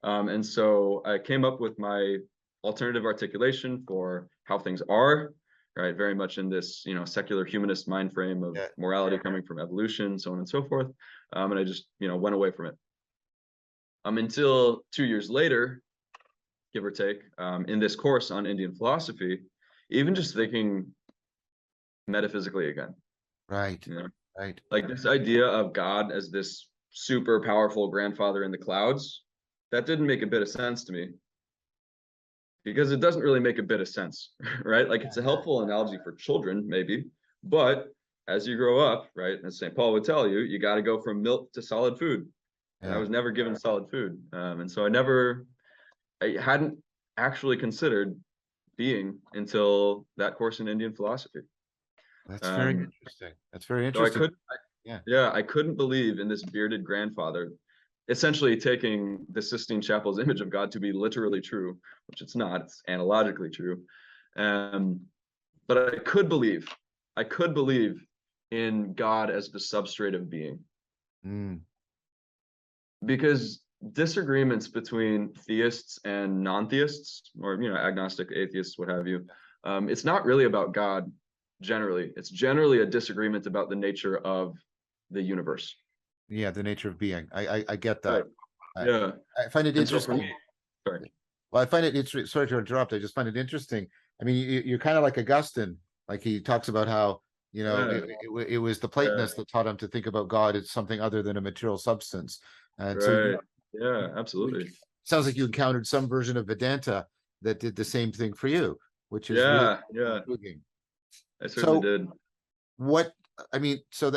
And so I came up with my alternative articulation for how things are, right? Very much in this, secular humanist mind frame of Yeah. morality coming from evolution, so on and so forth. And I just, went away from it. Until 2 years later, give or take, in this course on Indian philosophy, even just thinking metaphysically again. Right. You know? Right. Like this idea of God as this super powerful grandfather in the clouds, that didn't make a bit of sense to me, because it doesn't really make a bit of sense, right? Like it's a helpful analogy for children, maybe, but as you grow up, right, as St. Paul would tell you, you got to go from milk to solid food. And I Yeah. was never given solid food. And so I hadn't actually considered being until that course in Indian philosophy. That's very Um, interesting. That's very so interesting. Yeah. yeah, I couldn't believe in this bearded grandfather, essentially taking the Sistine Chapel's image of God to be literally true, which it's not, it's analogically true. But I could believe in God as the substrate of being, Mm. because disagreements between theists and non-theists, or agnostic, atheists, what have you, it's not really about God. Generally, it's generally a disagreement about the nature of the universe. Yeah. The nature of being. I get Right. that. I, Yeah. I find it And so for interesting. me, sorry. Well, I find it interesting. Sorry to interrupt. I just find it interesting. I mean, you're kind of like Augustine. Like he talks about how, Yeah. it was the Yeah. Platonists that taught him to think about God as something other than a material substance. And so Right. Yeah. you Absolutely. sounds like you encountered some version of Vedanta that did the same thing for you, which is really Yeah. Yeah. intriguing. I certainly So did. what, I mean, so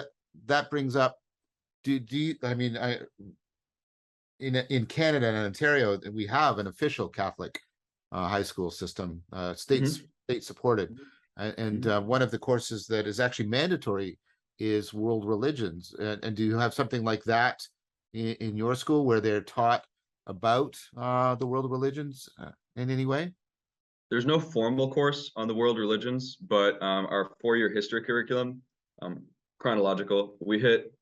that brings up, do you, I mean, in Canada and Ontario, we have an official Catholic high school system, state supported, and Mhm. one of the courses that is actually mandatory is world religions. And do you have something like that in your school where they're taught about the world religions in any way? There's no formal course on the world religions, but our 4-year history curriculum, um, chronological, we hit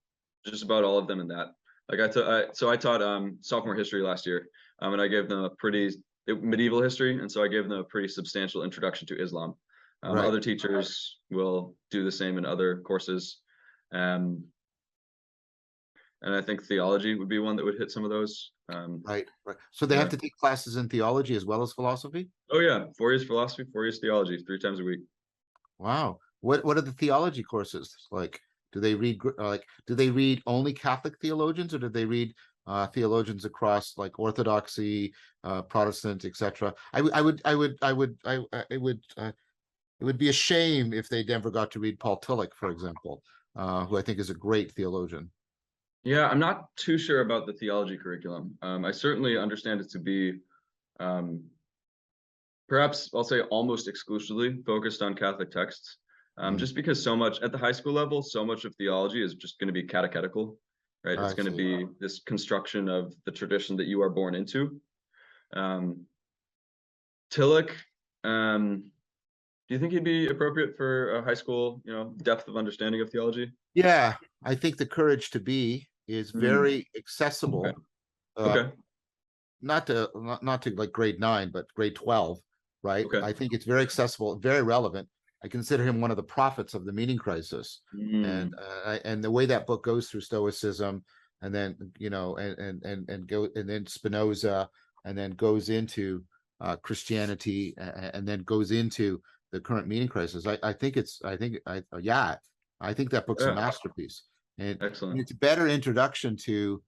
just about all of them in that. Like I taught sophomore history last year, and I gave them medieval history, and so I gave them a pretty substantial introduction to Islam. Right. Other teachers will do the same in other courses, um, and I think theology would be one that would hit some of those. Right. Right. So they have Yeah. to take classes in theology as well as philosophy? Oh yeah, 4 years philosophy, 4 years theology, 3 times a week. Wow. What are the theology courses like? Do they read do they read only Catholic theologians, or do they read theologians across like Orthodoxy, Protestant, etc.? It would be a shame if they never got to read Paul Tillich, for example, who I think is a great theologian. Yeah, I'm not too sure about the theology curriculum. I certainly understand it to be um, perhaps I'll say almost exclusively focused on Catholic texts, Mm, just because so much at the high school level, so much of theology is just going to be catechetical, right? It's I going to see. be this construction of the tradition that you are born into. Um, Tillich, do you think he'd be appropriate for a high school, depth of understanding of theology? Yeah, I think the courage to be is Mm, very accessible. okay. Uh, Okay. not to like grade 9, but grade 12, right? Okay. I think it's very accessible, very relevant. I consider him one of the prophets of the meaning crisis, Mm, and the way that book goes through Stoicism, and then and then Spinoza, and then goes into Christianity, and then goes into the current meaning crisis. I think that book's a yeah. masterpiece, and Excellent. it's a better introduction to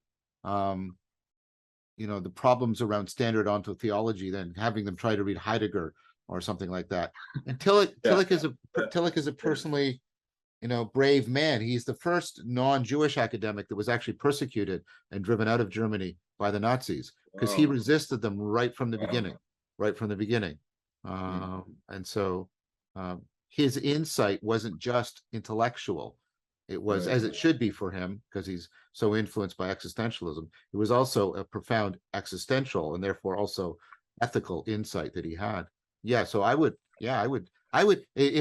the problems around standard onto theology than having them try to read Heidegger or something like that. And Yeah. Tillich is a personally, brave man. He's the first non-Jewish academic that was actually persecuted and driven out of Germany by the Nazis because he Oh, resisted them right from the wow. beginning, right from the beginning. Hmm. And so his insight wasn't just intellectual. It was, Right. as it should be for him, because he's so influenced by existentialism. It was also a profound existential and therefore also ethical insight that he had. Yeah, so I would, if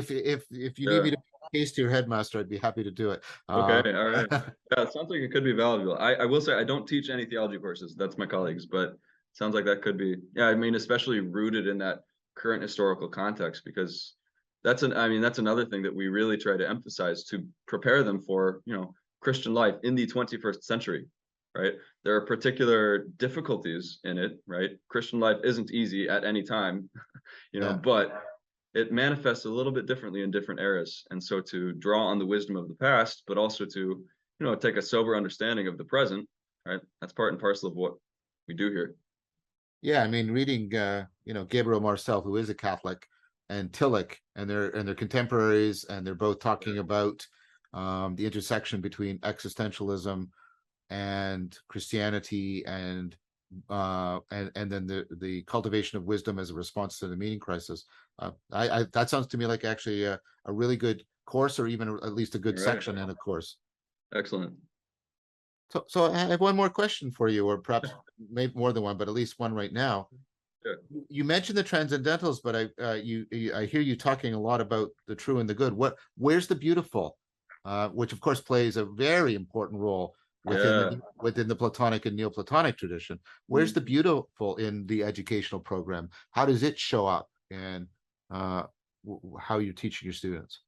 you need Yeah. me to case to your headmaster, I'd be happy to do it. Okay. All right. Yeah, it sounds like it could be valuable. I will say I don't teach any theology courses. That's my colleagues, but it sounds like that could be. Yeah, I mean, especially rooted in that current historical context, because that's another thing that we really try to emphasize to prepare them for, Christian life in the 21st century, right? There are particular difficulties in it, right? Christian life isn't easy at any time, Yeah. but it manifests a little bit differently in different eras. And so to draw on the wisdom of the past, but also to, take a sober understanding of the present, right? That's part and parcel of what we do here. Yeah, I mean, reading Gabriel Marcel, who is a Catholic, and Tillich, and they're contemporaries, and they're both talking about the intersection between existentialism and Christianity, and then the cultivation of wisdom as a response to the meaning crisis. I that sounds to me like actually a really good course, or even at least a good All right. section in a course. Excellent. So I have one more question for you, or perhaps maybe more than one, but at least one right now. Good. You mentioned the transcendentals, but I hear you talking a lot about the true and the good. Where's the beautiful, which of course plays a very important role Yeah. within the Platonic and Neoplatonic tradition. Where's the beautiful in the educational program? How does it show up, and how you're teaching your students?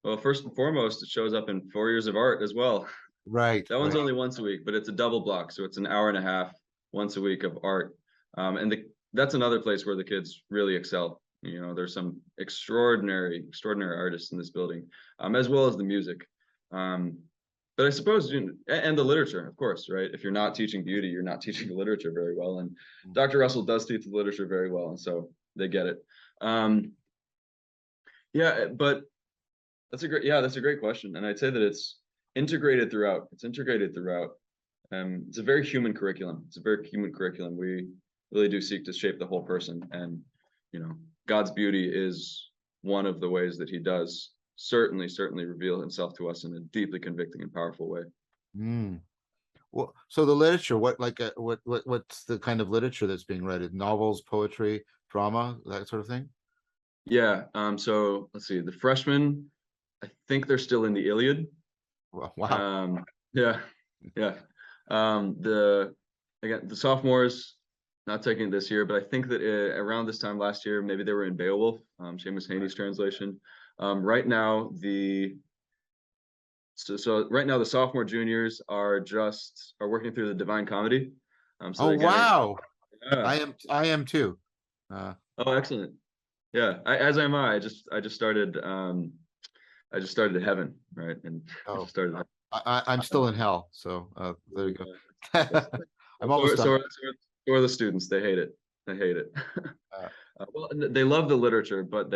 Well, first and foremost, it shows up in 4 years of art as well. Right, That one's right. only once a week, but it's a double block, so it's an hour and a half once a week of art. And that's another place where the kids really excel. There's some extraordinary artists in this building, as well as the music. But I suppose, and the literature, of course, right? If you're not teaching beauty, you're not teaching the literature very well. And Dr. Russell does teach the literature very well, and so they get it. Yeah, but that's a great question, and I'd say that it's integrated throughout. It's integrated throughout. It's a very human curriculum. It's a very human curriculum. We really do seek to shape the whole person, and God's beauty is one of the ways that He does certainly reveal Himself to us in a deeply convicting and powerful way. Mm. Well, so the literature, what's the kind of literature that's being read? Novels, poetry, drama, that sort of thing? Yeah. So let's see. The freshmen, I think they're still in the Iliad. Wow. Yeah, yeah. The Again, the sophomores not taking it this year, but I think that around this time last year, maybe they were in Beowulf, Seamus Heaney's translation. Right now, right now the sophomore juniors are working through the Divine Comedy. So Oh, they're getting, wow. yeah. I am too. Oh, excellent. Yeah, as am I. I just started Heaven, right? And I Oh, just started. I'm still in hell. So there you go. I'm So, almost done. so are the students. They hate it. They hate it. Uh, Well, they love the literature, but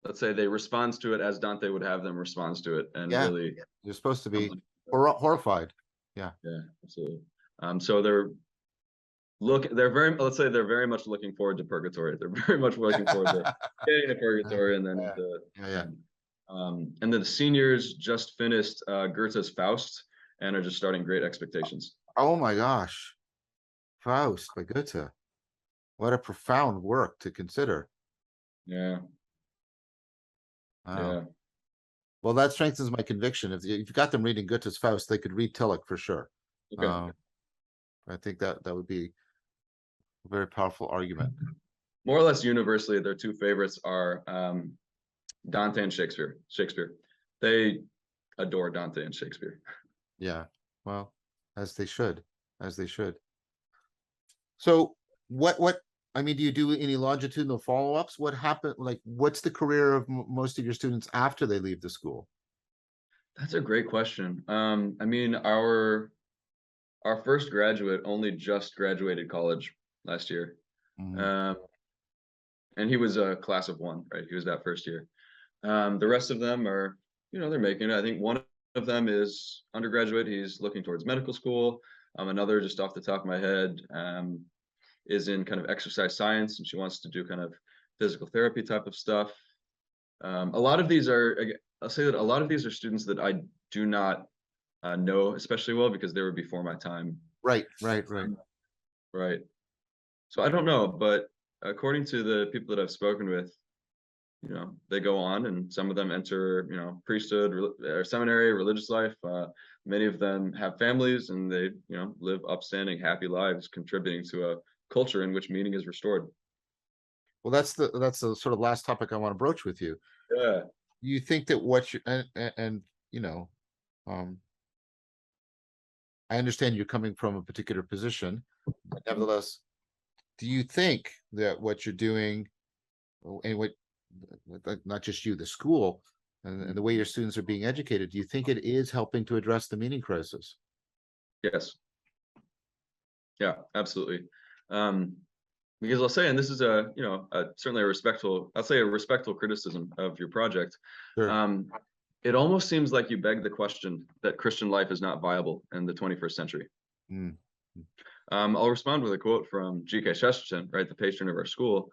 let's say they respond to it as Dante would have them respond to it, and yeah, really you're supposed to comes. be horrified. Yeah. Yeah, absolutely. So they're very, let's say they're very much looking forward to purgatory. They're very much looking forward to getting to purgatory, and then Yeah, yeah. and then the seniors just finished Goethe's Faust and are just starting Great Expectations. Oh my gosh. Faust by Goethe. What a profound work to consider. Yeah, Wow. yeah. Well, that strengthens my conviction. If you've got them reading Goethe's Faust, they could read Tillich for sure. Okay. I think that would be a very powerful argument. More or less universally, their two favorites are Dante and Shakespeare. They adore Dante and Shakespeare. Yeah. Well, as they should, as they should. So what I mean, do you do any longitudinal follow-ups? What happened? Like, what's the career of most of your students after they leave the school? That's a great question. I mean, our our first graduate only just graduated college last year. Mhm. Um, and he was a class of one, right? He was that first year. The rest of them are, they're making it. I think one of them is undergraduate. He's looking towards medical school. Another, just off the top of my head, is in kind of exercise science, and she wants to do kind of physical therapy type of stuff. A lot of these are, I'll say that a lot of these are students that I do not know especially well because they were before my time. Right, right, right. Right. So I don't know, but according to the people that I've spoken with, they go on and some of them enter, priesthood or seminary, religious life. Many of them have families and they, live upstanding, happy lives, contributing to a culture in which meaning is restored. Well, that's the sort of last topic I want to broach with you. Yeah. You think that what you and you know, um, I understand you're coming from a particular position, but nevertheless, do you think that what you're doing and what not just you, the school and the way your students are being educated, do you think it is helping to address the meaning crisis? Yes. Yeah, absolutely. Um, because I'll say, and this is certainly I'll say a respectful criticism of your project. Sure. Um, it almost seems like you beg the question that Christian life is not viable in the 21st century. Mm. I'll respond with a quote from G.K. Chesterton, right, the patron of our school.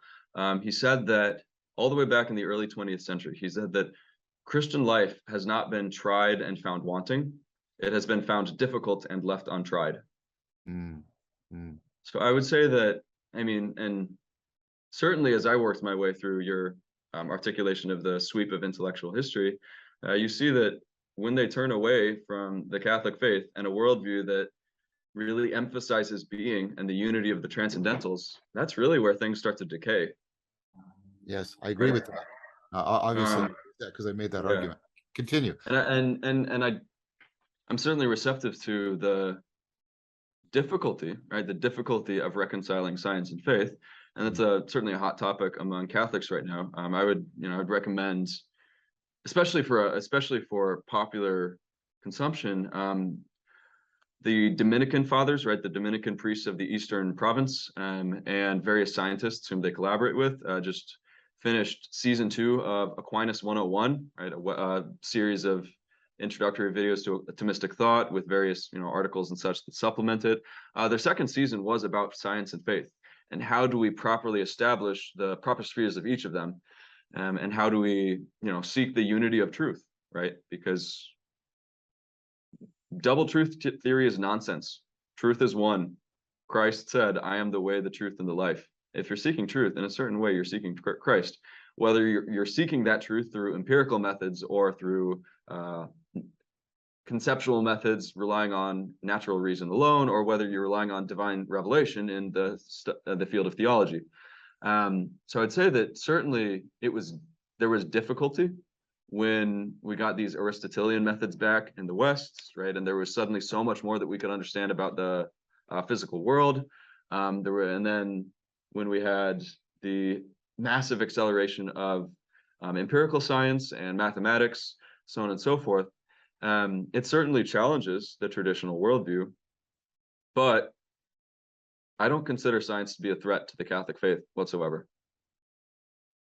He said that all the way back in the early 20th century, he said that Christian life has not been tried and found wanting. It has been found difficult and left untried. Mm. Mm. So I would say that, I mean, and certainly as I worked my way through your articulation of the sweep of intellectual history, you see that when they turn away from the Catholic faith and a worldview that really emphasizes being and the unity of the transcendentals, that's really where things start to decay. Yes, I agree Right. with that. Obviously, Um, because I made that yeah. argument. Continue. I'm certainly receptive to the difficulty, right? The difficulty of reconciling science and faith, and it's certainly a hot topic among Catholics right now. I'd recommend, especially for popular consumption, the Dominican fathers, right? The Dominican priests of the Eastern Province, and various scientists whom they collaborate with, just finished season 2 of Aquinas 101, right? A series of introductory videos to Thomistic thought with various, articles and such that supplement it. Their second season was about science and faith, and how do we properly establish the proper spheres of each of them, and how do we, seek the unity of truth, right? Because double truth theory is nonsense. Truth is one. Christ said, I am the way, the truth, and the life. If you're seeking truth in a certain way, you're seeking Christ. Whether you're seeking that truth through empirical methods or through conceptual methods relying on natural reason alone, or whether you're relying on divine revelation in the field of theology. So I'd say that certainly there was difficulty when we got these Aristotelian methods back in the West, right? And there was suddenly so much more that we could understand about the physical world. And then when we had the massive acceleration of empirical science and mathematics, so on and so forth, it certainly challenges the traditional worldview, but I don't consider science to be a threat to the Catholic faith whatsoever.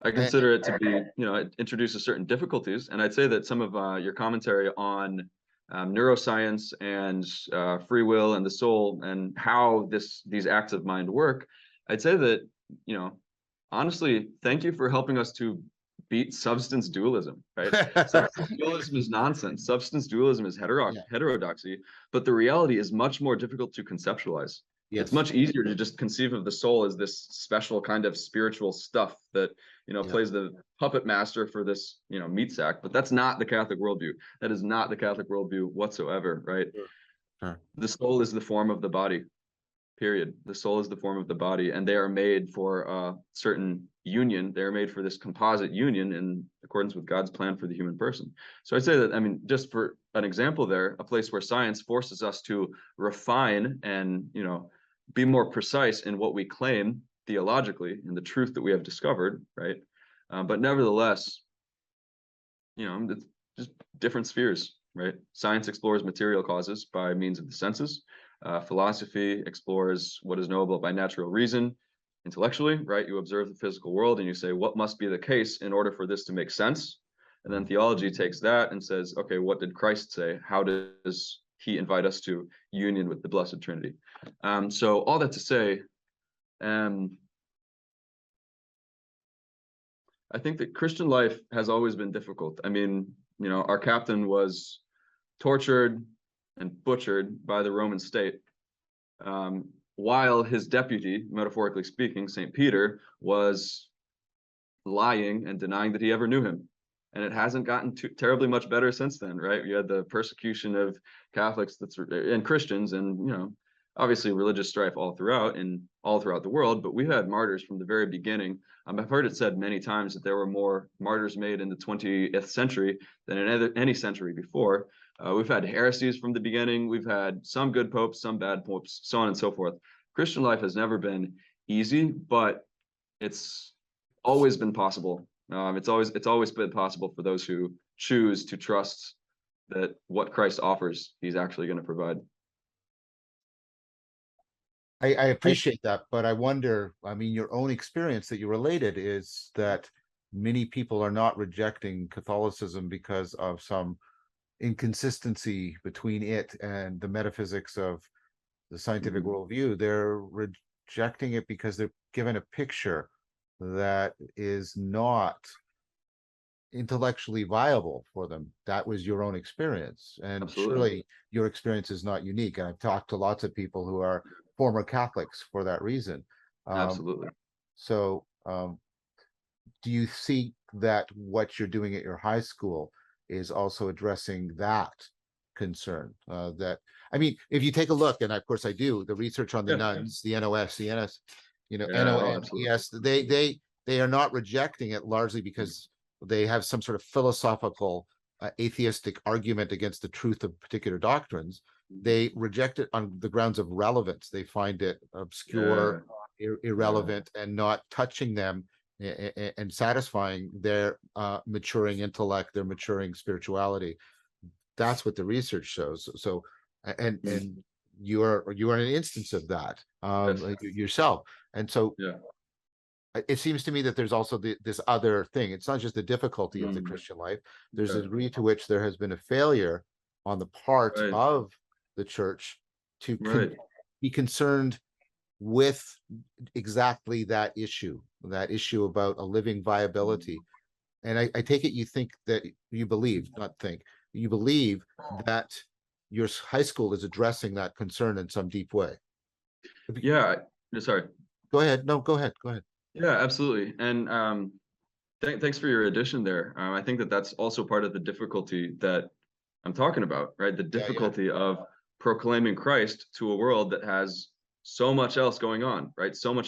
I And, consider it to be, it introduces certain difficulties. And I'd say that some of your commentary on neuroscience and free will and the soul and how these acts of mind work, I'd say that, honestly, thank you for helping us to beat substance dualism, right? Substance dualism is nonsense. Substance dualism is yeah, heterodoxy, but the reality is much more difficult to conceptualize. It's yes, much easier to just conceive of the soul as this special kind of spiritual stuff that, yeah, plays the puppet master for this, meat sack. But that's not the Catholic worldview. That is not the Catholic worldview whatsoever, right? sure, sure. The soul is the form of the body, period. The soul is the form of the body, and they are made for a certain union. They are made for this composite union in accordance with God's plan for the human person. So I'd say that, I mean, just for an example there, a place where science forces us to refine and, be more precise in what we claim theologically and the truth that we have discovered, right? But nevertheless, it's just different spheres, right? Science explores material causes by means of the senses. Philosophy explores what is knowable by natural reason, intellectually, right? You observe the physical world and you say, what must be the case in order for this to make sense? And then theology takes that and says, okay, what did Christ say? How does he invite us to union with the Blessed Trinity? So all that to say, I think that Christian life has always been difficult. I mean, our captain was tortured and butchered by the Roman state, while his deputy, metaphorically speaking, St. Peter, was lying and denying that he ever knew him. And it hasn't gotten terribly much better since then, right? You had the persecution of Catholics and Christians, and obviously religious strife all throughout the world. But we've had martyrs from the very beginning. I've heard it said many times that there were more martyrs made in the 20th century than in any century before. We've had heresies from the beginning. We've had some good popes, some bad popes, so on and so forth. Christian life has never been easy, but it's always been possible. It's always been possible for those who choose to trust that what Christ offers, he's actually going to provide. I appreciate that, but I wonder, I mean, your own experience that you related is that many people are not rejecting Catholicism because of some inconsistency between it and the metaphysics of the scientific worldview. They're rejecting it because they're given a picture that is not intellectually viable for them. That was your own experience, and Absolutely. surely your experience is not unique. And I've talked to lots of people who are former Catholics for that reason. Absolutely. So do you see that what you're doing at your high school is also addressing that concern? That, I mean, if you take a look, and of course I do, the research on the nuns, the NOS, the NS, NONES, they are not rejecting it largely because they have some sort of philosophical atheistic argument against the truth of particular doctrines. They reject it on the grounds of relevance. They find it obscure, irrelevant, and not touching them and satisfying their maturing intellect, their maturing spirituality. That's what the research shows. So, and you are an instance of that yourself. And so, it seems to me that there's also this other thing. It's not just the difficulty of the Christian life. There's a degree to which there has been a failure on the part of the church to be concerned with exactly that issue about a living viability. And I take it you think that you believe, not think, you believe that your high school is addressing that concern in some deep way. Yeah. Sorry. Go ahead. No, go ahead. Go ahead. Yeah, absolutely. And thanks for your addition there. I think that that's also part of the difficulty that I'm talking about, right? The difficulty of proclaiming Christ to a world that has so much else going on, right? So many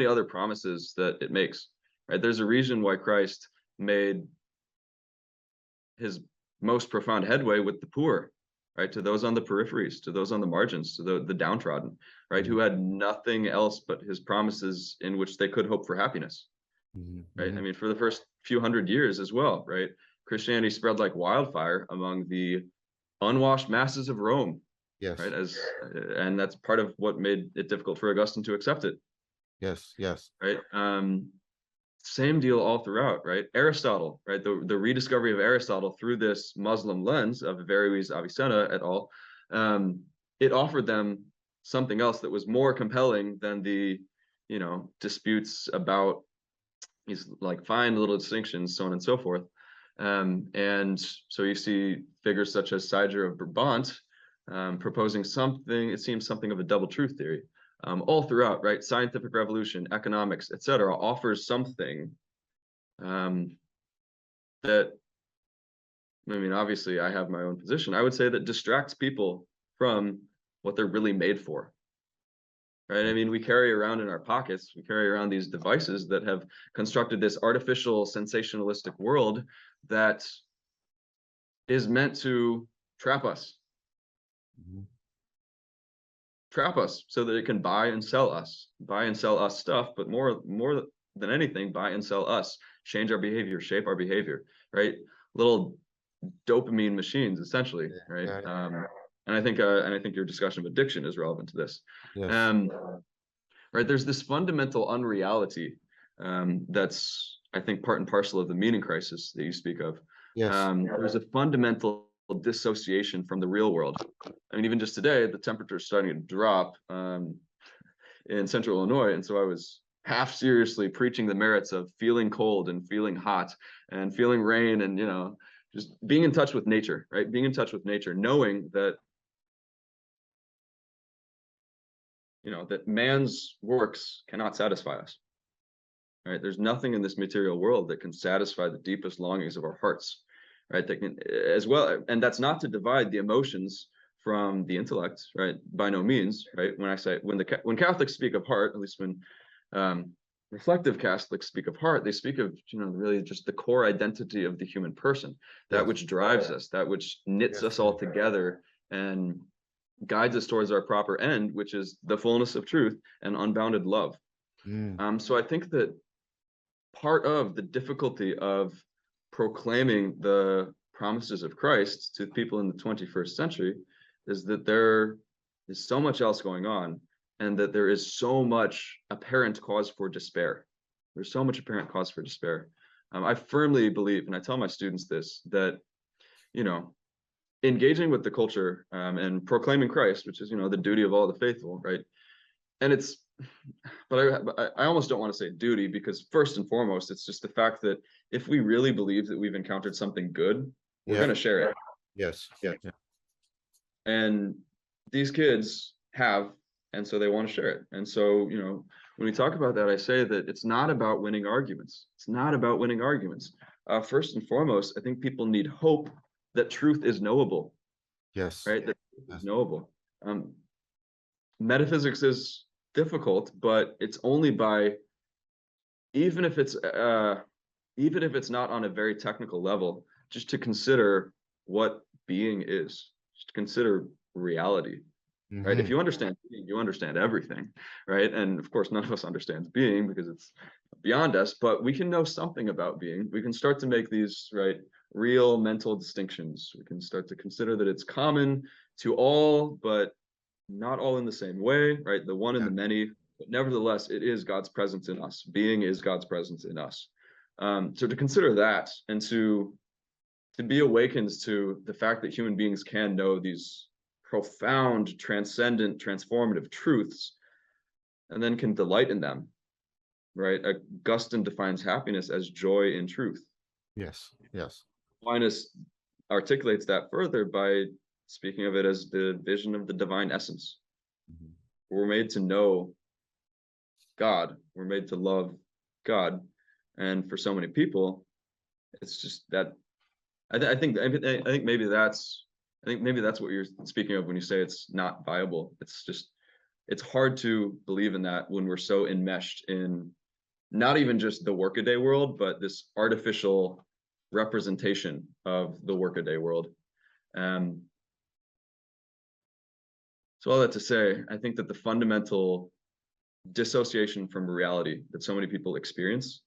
other promises that it makes, right? There's a reason why Christ made his most profound headway with the poor, right? To those on the peripheries, to those on the margins, to the downtrodden, right? Who had nothing else but his promises in which they could hope for happiness, right? I mean, for the first few hundred years as well, right? Christianity spread like wildfire among the unwashed masses of Rome, right? And that's part of what made it difficult for Augustine to accept it. Right. Same deal all throughout, right? Aristotle, right? The rediscovery of Aristotle through this Muslim lens of Averroes, Avicenna et al. It offered them something else that was more compelling than the, disputes about these like fine little distinctions, so on and so forth. And so you see figures such as Siger of Brabant proposing something, it seems something of a double truth theory. All throughout, right? Scientific revolution, economics, etc., offers something that, I mean, obviously I have my own position. I would say that distracts people from what they're really made for. Right? I mean, we carry around in our pockets, we carry around these devices that have constructed this artificial, sensationalistic world that is meant to trap us. Trap us so that it can buy and sell us stuff, but more than anything, buy and sell us, change our behavior, shape our behavior, right? Little dopamine machines, essentially, right? And I think your discussion of addiction is relevant to this. Yes. Right, there's this fundamental unreality that's, I think, part and parcel of the meaning crisis that you speak of. Yes. There's a fundamental dissociation from the real world. I mean, even just today, the temperature is starting to drop in central Illinois, and so I was half seriously preaching the merits of feeling cold and feeling hot and feeling rain, and just being in touch with nature, right? Being in touch with nature, knowing that that man's works cannot satisfy us. Right? There's nothing in this material world that can satisfy the deepest longings of our hearts, right? That can, as well, and that's not to divide the emotions from the intellect, right? By no means, right? When Catholics speak of heart, at least when reflective Catholics speak of heart, they speak of really just the core identity of the human person, that Yes. which drives us, that which knits us all together and guides us towards our proper end, which is the fullness of truth and unbounded love. So I think that part of the difficulty of proclaiming the promises of Christ to people in the 21st century is that there is so much else going on, and that there is so much apparent cause for despair. There's so much apparent cause for despair. I firmly believe, and I tell my students this, that engaging with the culture and proclaiming Christ, which is the duty of all the faithful, right? And I almost don't want to say duty, because first and foremost, it's just the fact that if we really believe that we've encountered something good, we're Yeah. going to share it. Yes. Yeah. And these kids have, and so they want to share it. And so, when we talk about that, I say that it's not about winning arguments. It's not about winning arguments. First and foremost, I think people need hope that truth is knowable, Yes. right? That truth is knowable. Metaphysics is difficult, but it's only by, even if it's not on a very technical level, just to consider what being is, just to consider reality, right? If you understand being, you understand everything, right? And of course, none of us understands being because it's beyond us, but we can know something about being. We can start to make these, right, real mental distinctions. We can start to consider that it's common to all, but not all in the same way, right? The one and the many, but nevertheless, it is God's presence in us. Being is God's presence in us. So to consider that, and to be awakened to the fact that human beings can know these profound, transcendent, transformative truths, and then can delight in them, right? Augustine defines happiness as joy in truth. Yes. Yes. Aquinas articulates that further by speaking of it as the vision of the divine essence. We're made to know God. We're made to love God. And for so many people, it's just that I think maybe that's what you're speaking of when you say it's not viable. It's hard to believe in that when we're so enmeshed in not even just the workaday world, but this artificial representation of the workaday world. So all that to say, I think that the fundamental dissociation from reality that so many people experience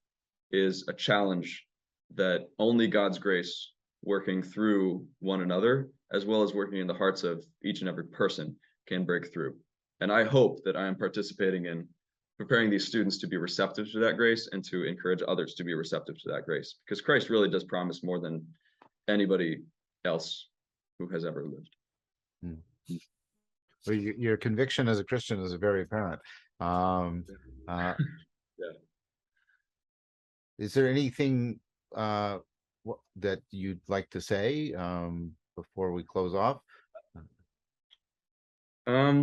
is a challenge that only God's grace, working through one another, as well as working in the hearts of each and every person, can break through. And I hope that I am participating in preparing these students to be receptive to that grace and to encourage others to be receptive to that grace, because Christ really does promise more than anybody else who has ever lived. Well, your conviction as a Christian is very apparent. Yeah. Is there anything that you'd like to say before we close off? I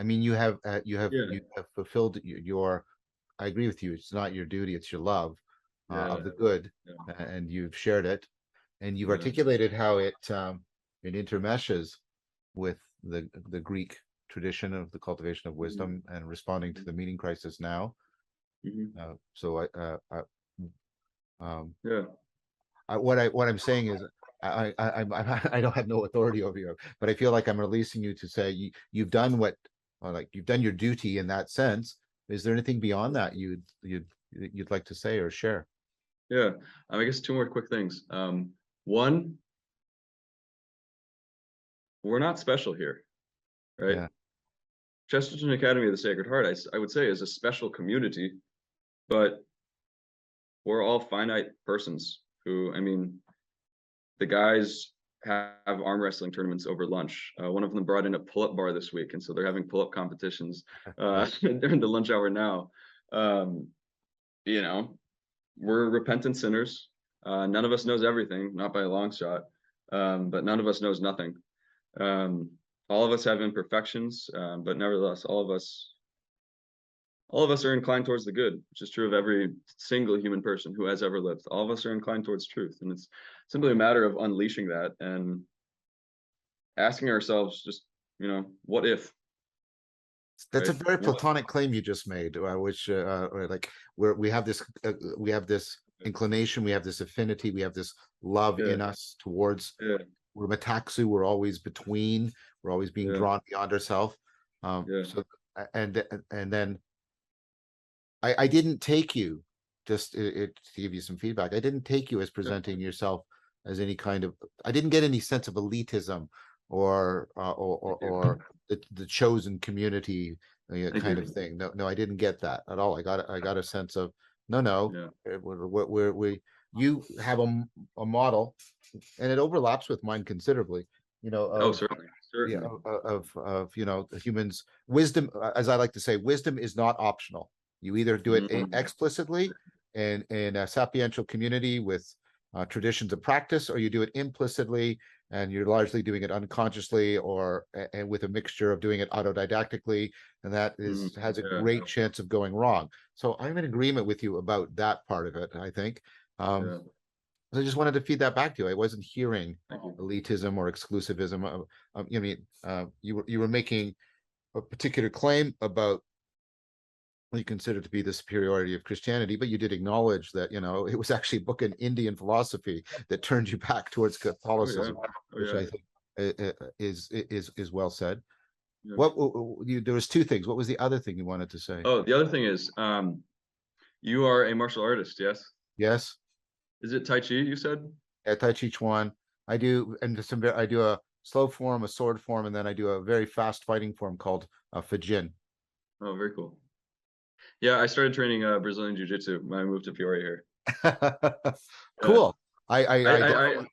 mean, you have fulfilled your. I agree with you. It's not your duty; it's your love of the good, and you've shared it, and you've articulated how it intermeshes with the Greek tradition of the cultivation of wisdom and responding to the meaning crisis now. What I'm saying is, I don't have no authority over you, but I feel like I'm releasing you to say you've done you've done your duty in that sense. Is there anything beyond that you'd like to say or share? Yeah, I guess two more quick things. One, we're not special here, right? Yeah. Chesterton Academy of the Sacred Heart, I would say, is a special community, but we're all finite persons who, I mean, the guys have arm wrestling tournaments over lunch. One of them brought in a pull-up bar this week, and so they're having pull-up competitions during the lunch hour now. Um, you know, we're repentant sinners. None of us knows everything, not by a long shot, but none of us knows nothing. All of us have imperfections, but nevertheless, all of us are inclined towards the good, which is true of every single human person who has ever lived. All of us are inclined towards truth, and it's simply a matter of unleashing that and asking ourselves, just, what if, That's a right? very What? Platonic claim you just made, which like where we have this inclination, we have this affinity, we have this love Yeah, in us towards. yeah, We're metaxu. We're always between. We're always being yeah, drawn beyond ourselves. yeah. So and then I didn't take you just to give you some feedback. I didn't take you as presenting yourself as any kind of. I didn't get any sense of elitism Thank you. or the chosen community Thank kind you. of thing. No, I didn't get that at all. I got a sense of no. Yeah. We you have a model, and it overlaps with mine considerably. Oh, Of certainly, yeah certainly. of humans wisdom, as I like to say, wisdom is not optional. You either do it Mm, explicitly in a sapiential community with traditions of practice, or you do it implicitly and you're largely doing it unconsciously or and with a mixture of doing it autodidactically, and that is has a yeah, great chance of going wrong. So I'm in agreement with you about that part of it, I think. um, yeah. I just wanted to feed that back to you. I wasn't hearing Thank you. elitism or exclusivism. I mean, you were making a particular claim about what you consider to be the superiority of Christianity, but you did acknowledge that it was actually a book in Indian philosophy that turned you back towards Oh yeah. Catholicism, Oh which yeah. I think is well said. Yeah. What there was two things. What was the other thing you wanted to say? Oh, the other thing is, you are a martial artist, yes? Yes, Is it Tai Chi, you said? I touch each one. I do, and I do a slow form, a sword form, and then I do a very fast fighting form called Fajin. Oh, very cool. Yeah, I started training Brazilian Jiu-Jitsu when I moved to Peoria here. Yeah. Cool. I, I, I I I, I definitely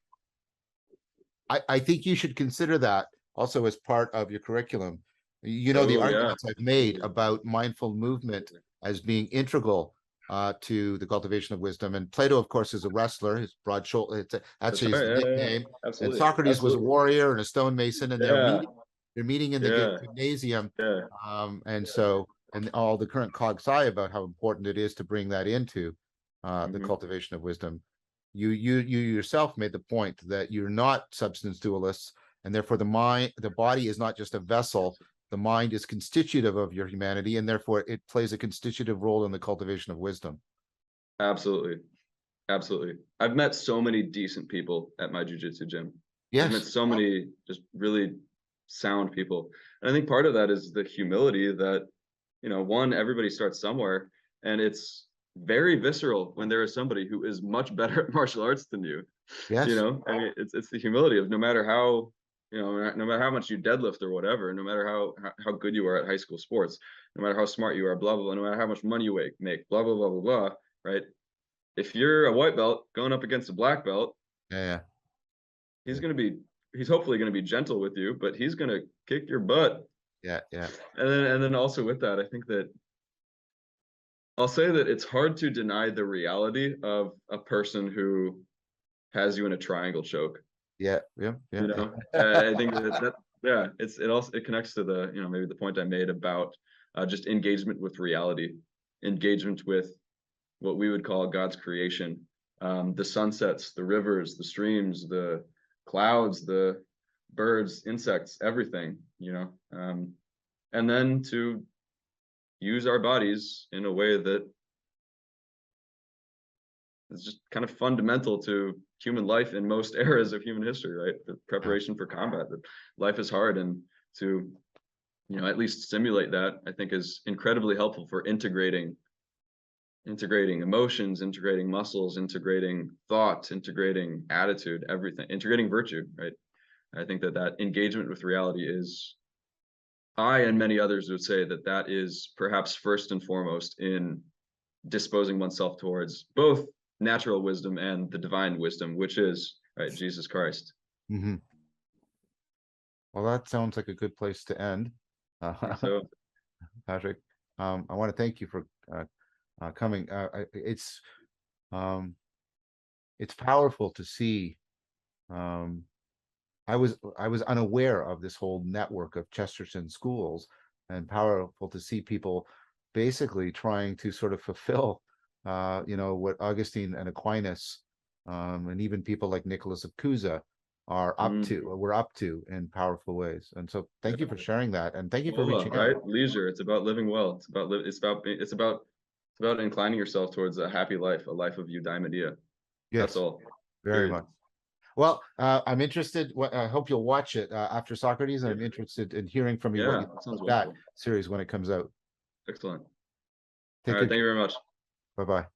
I think you should consider that also as part of your curriculum. The oh yeah, arguments I've made absolutely. about mindful movement as being integral to the cultivation of wisdom. And Plato, of course, is a wrestler. His broad shoulder, it's That's actually his right. Yeah. nickname. And Absolutely. Socrates was a Absolutely. warrior and a stonemason, and Yeah. they're meeting in the Yeah. gymnasium. Yeah. And all the current cog sci about how important it is to bring that into the Hmm. cultivation of wisdom. You yourself made the point that you're not substance dualists, and therefore the body is not just a vessel. The mind is constitutive of your humanity, and therefore it plays a constitutive role in the cultivation of wisdom. Absolutely. Absolutely. I've met so many decent people at my jujitsu gym. I've met Yes, so many just really sound people. And I think part of that is the humility that, one, everybody starts somewhere, and it's very visceral when there is somebody who is much better at martial arts than you. yes, I mean, it's the humility of no matter how, no matter how much you deadlift or whatever, no matter how good you are at high school sports, no matter how smart you are, blah blah blah, no matter how much money you make, blah blah blah blah blah, right? If you're a white belt going up against a black belt, yeah, he's yeah, going to be he's hopefully going to be gentle with you, but he's going to kick your butt. yeah, yeah, And then also with that, I think that I'll say that it's hard to deny the reality of a person who has you in a triangle choke. yeah, yeah, yeah, I yeah. think that yeah, it connects to the maybe the point I made about just engagement with reality, engagement with what we would call God's creation, the sunsets, the rivers, the streams, the clouds, the birds, insects, everything, and then to use our bodies in a way that is just kind of fundamental to human life in most eras of human history, right? The Yeah. preparation for combat, that life is hard, and to at least simulate that, I think is incredibly helpful for integrating emotions, integrating muscles, integrating thought, integrating attitude, everything, integrating virtue, right? I think that that engagement with reality is, I and many others would say that that is perhaps first and foremost in disposing oneself towards both natural wisdom and the divine wisdom, which is, right, Jesus Christ. Hmm. Well, that sounds like a good place to end. So Patrick, I want to thank you for coming. Um, it's powerful to see. I was unaware of this whole network of Chesterton schools, and powerful to see people basically trying to sort of fulfill, what Augustine and Aquinas, and even people like Nicholas of Cusa are up mm, to, or were up to in powerful ways. And so, thank you yeah. for sharing that, and thank you for Well, reaching out. right? Leisure. It's about living well. It's about inclining yourself towards a happy life, a life of eudaimonia. That's Yes, all. very Period. much. Well, I'm interested. I hope you'll watch it after Socrates, and Yeah. I'm interested in hearing from you what Yeah. you think That sounds about that wonderful. series when it comes out. Excellent. All Take right. good Thank you care. very much. Bye bye.